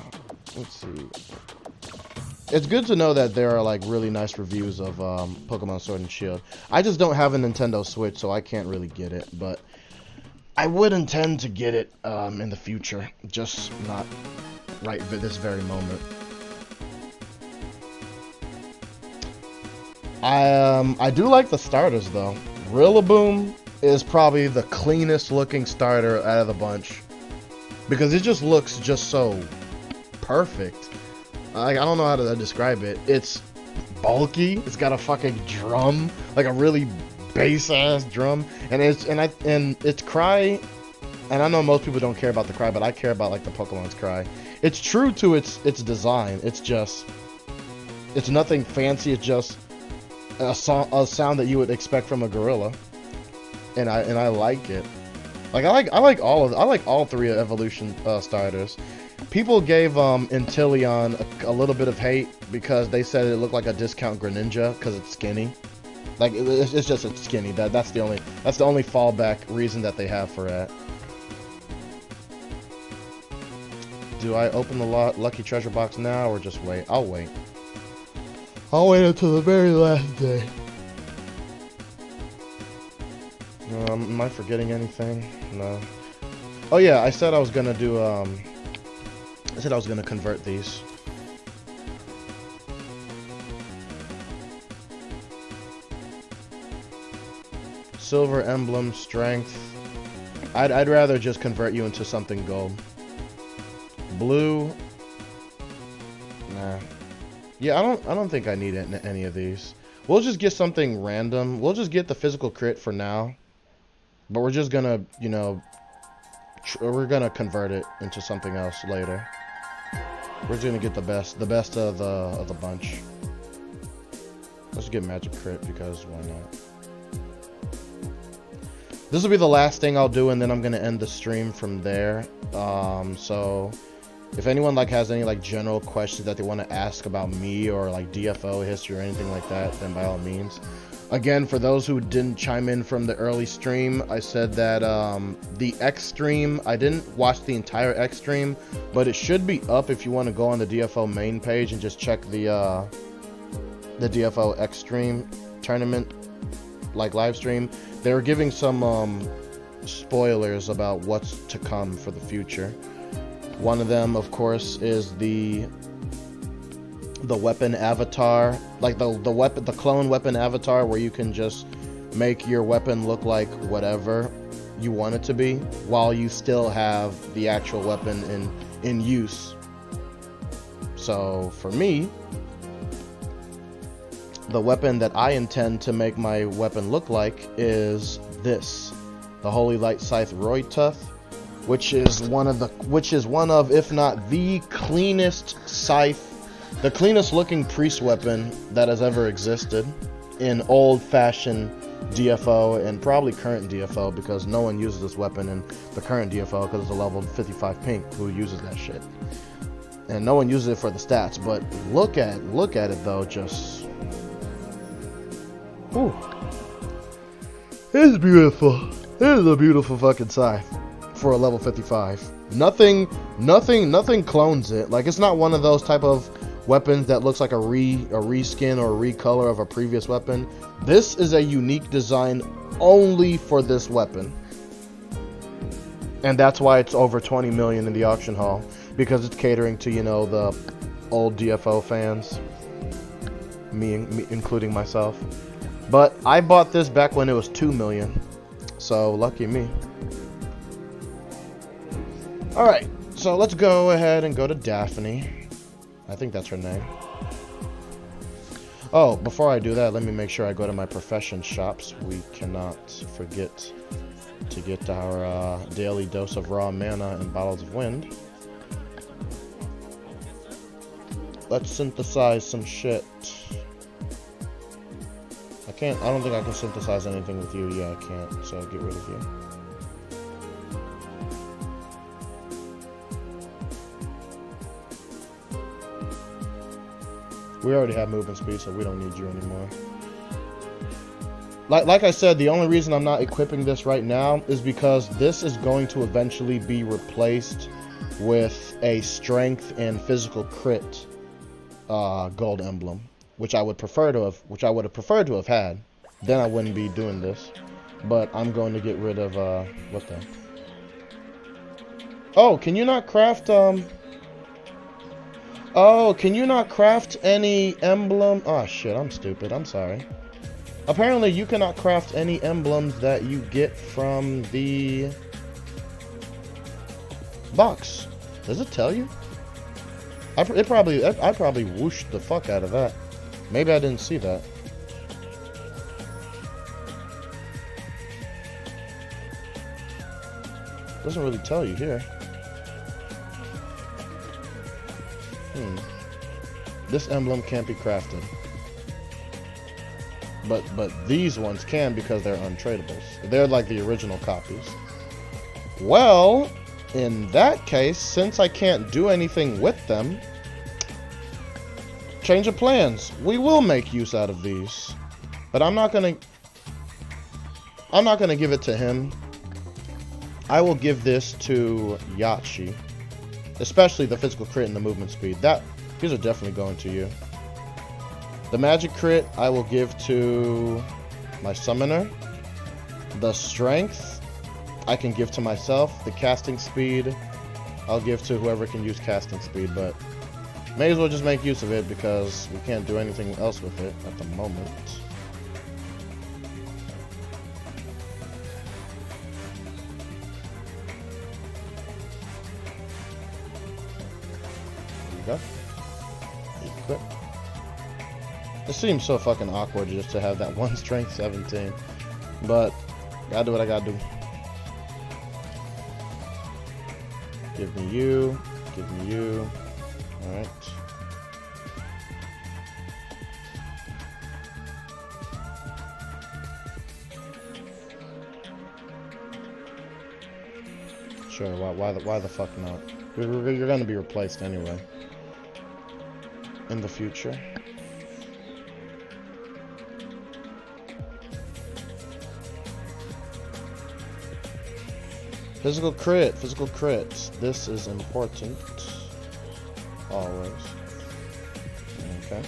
Let's see. It's good to know that there are like really nice reviews of Pokemon Sword and Shield. I just don't have a Nintendo Switch, so I can't really get it. But I would intend to get it in the future, just not right this very moment. I do like the starters though. Rillaboom is probably the cleanest looking starter out of the bunch, because it just looks just so perfect. I don't know how to describe it. It's bulky. It's got a fucking drum, like a really bass ass drum, and its cry. And I know most people don't care about the cry, but I care about like the Pokemon's cry. It's true to its design. It's nothing fancy. It's just a sound that you would expect from a gorilla, and I like it. Like I like all three evolution starters. People gave Inteleon a little bit of hate because they said it looked like a discount Greninja because it's skinny. Like it's just a skinny. That's the only fallback reason that they have for that. Do I open the lucky treasure box now or just wait? I'll wait. I'll wait until the very last day. Am I forgetting anything? No. Oh yeah, I said I was gonna do I said I was gonna convert these. Silver emblem, strength. I'd rather just convert you into something gold. Blue. Nah. Yeah, I don't think I need any of these. We'll just get something random. We'll just get the physical crit for now. But we're just gonna, you know, we're gonna convert it into something else later. We're just gonna get the best of the bunch. Let's get magic crit because why not? This will be the last thing I'll do, and then I'm gonna end the stream from there. So if anyone like has any like general questions that they want to ask about me or like DFO history or anything like that, then by all means. Again, for those who didn't chime in from the early stream, I said that the X stream, I didn't watch the entire X stream, but it should be up if you want to go on the DFO main page and just check the DFO X stream tournament, like live stream. They were giving some spoilers about what's to come for the future. One of them, of course, is the weapon avatar, like the clone weapon avatar, where you can just make your weapon look like whatever you want it to be, while you still have the actual weapon in use. So for me, the weapon that I intend to make my weapon look like is this, the Holy Light Scythe Roytuth, which is one of, if not the cleanest scythe, the cleanest looking priest weapon that has ever existed in old-fashioned DFO and probably current DFO, because no one uses this weapon in the current DFO because it's a level 55 pink who uses that shit, and no one uses it for the stats. But look at it though, just. Ooh. It's beautiful. It is a beautiful fucking scythe for a level 55. Nothing clones it. Like, it's not one of those type of weapons that looks like a reskin or a recolor of a previous weapon. This is a unique design only for this weapon. And that's why it's over 20 million in the auction hall, because it's catering to, you know, the old DFO fans. Me including myself. But I bought this back when it was 2 million. So, lucky me. Alright, so let's go ahead and go to Daphne. I think that's her name. Oh, before I do that, let me make sure I go to my profession shops. We cannot forget to get our daily dose of raw mana and bottles of wind. Let's synthesize some shit. I don't think I can synthesize anything with you. Yeah, I can't, so get rid of you. We already have movement speed, so we don't need you anymore. Like I said, the only reason I'm not equipping this right now is because this is going to eventually be replaced with a strength and physical crit gold emblem, which I would prefer to have had. Then I wouldn't be doing this. But I'm going to get rid of what the? Oh, can you not craft Oh, can you not craft any emblem? Oh shit, I'm stupid. I'm sorry. Apparently you cannot craft any emblems that you get from the box. Does it tell you? I probably whooshed the fuck out of that. Maybe I didn't see that. Doesn't really tell you here. This emblem can't be crafted. But these ones can, because they're untradables. They're like the original copies. Well, in that case, since I can't do anything with them, change of plans. We will make use out of these. But I'm not gonna give it to him. I will give this to Yachi. Especially the physical crit and the movement speed. These are definitely going to you. The magic crit I will give to my summoner. The strength I can give to myself. The casting speed I'll give to whoever can use casting speed, but may as well just make use of it because we can't do anything else with it at the moment. There you go. Equip. It seems so fucking awkward just to have that one strength 17, but gotta do what I gotta do. Give me you. Give me you. Alright. Sure, why the fuck not? You're gonna be replaced anyway. In the future. Physical crit, physical crits. This is important. Always. Okay.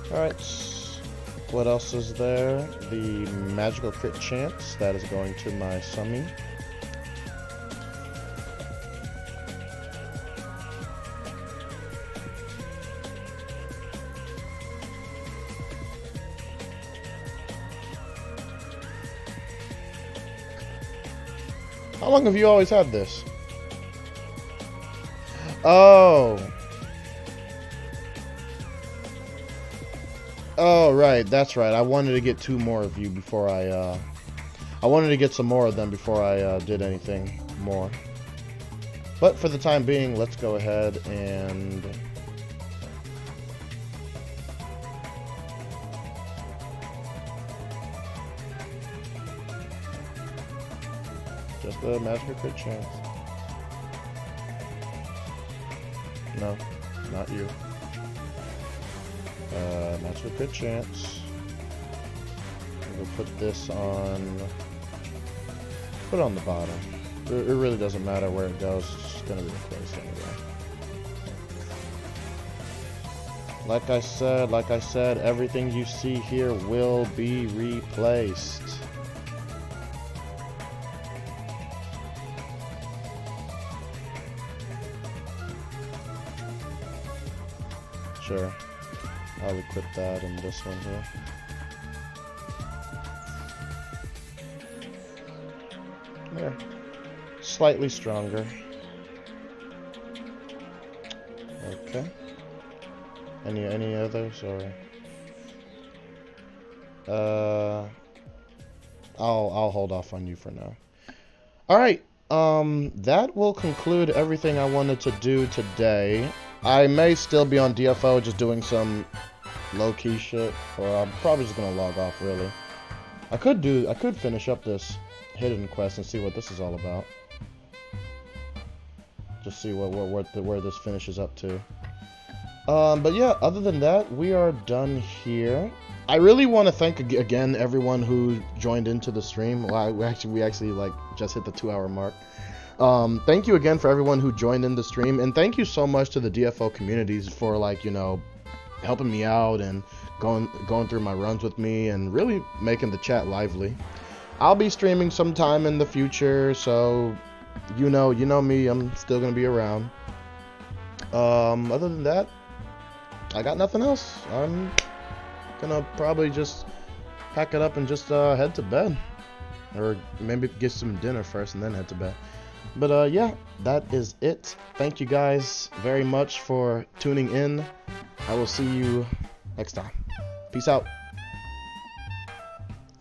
Alright. What else is there? The magical crit chance. That is going to my Summy. How long have you always had this? Oh. Oh, right. That's right. I wanted to get 2 more of you before I wanted to get some more of them before I did anything more. But for the time being, let's go ahead and... Just a magical crit chance. No, not you. Magical crit chance. We'll put this on... Put it on the bottom. It really doesn't matter where it goes. It's just gonna be replaced anyway. Like I said, everything you see here will be replaced. Sure. I'll equip that in this one here. There. Slightly stronger. Okay. Any others or I'll hold off on you for now. Alright, that will conclude everything I wanted to do today. I may still be on DFO just doing some low-key shit, or I'm probably just gonna log off really. I could finish up this hidden quest and see what this is all about. Just see where this finishes up to. But yeah, other than that, we are done here. I really want to thank again everyone who joined into the stream. Well, we actually like just hit the 2-hour mark. Thank you again for everyone who joined in the stream, and thank you so much to the DFO communities for, like, you know, helping me out and going through my runs with me and really making the chat lively. I'll be streaming sometime in the future, so you know me, I'm still gonna be around. Other than that, I got nothing else. I'm gonna probably just pack it up and just head to bed, or maybe get some dinner first and then head to bed. But yeah, that is it. Thank you guys very much for tuning in. I will see you next time. Peace out.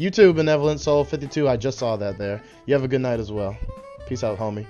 YouTube Benevolent Soul 52, I just saw that there. You have a good night as well. Peace out, homie.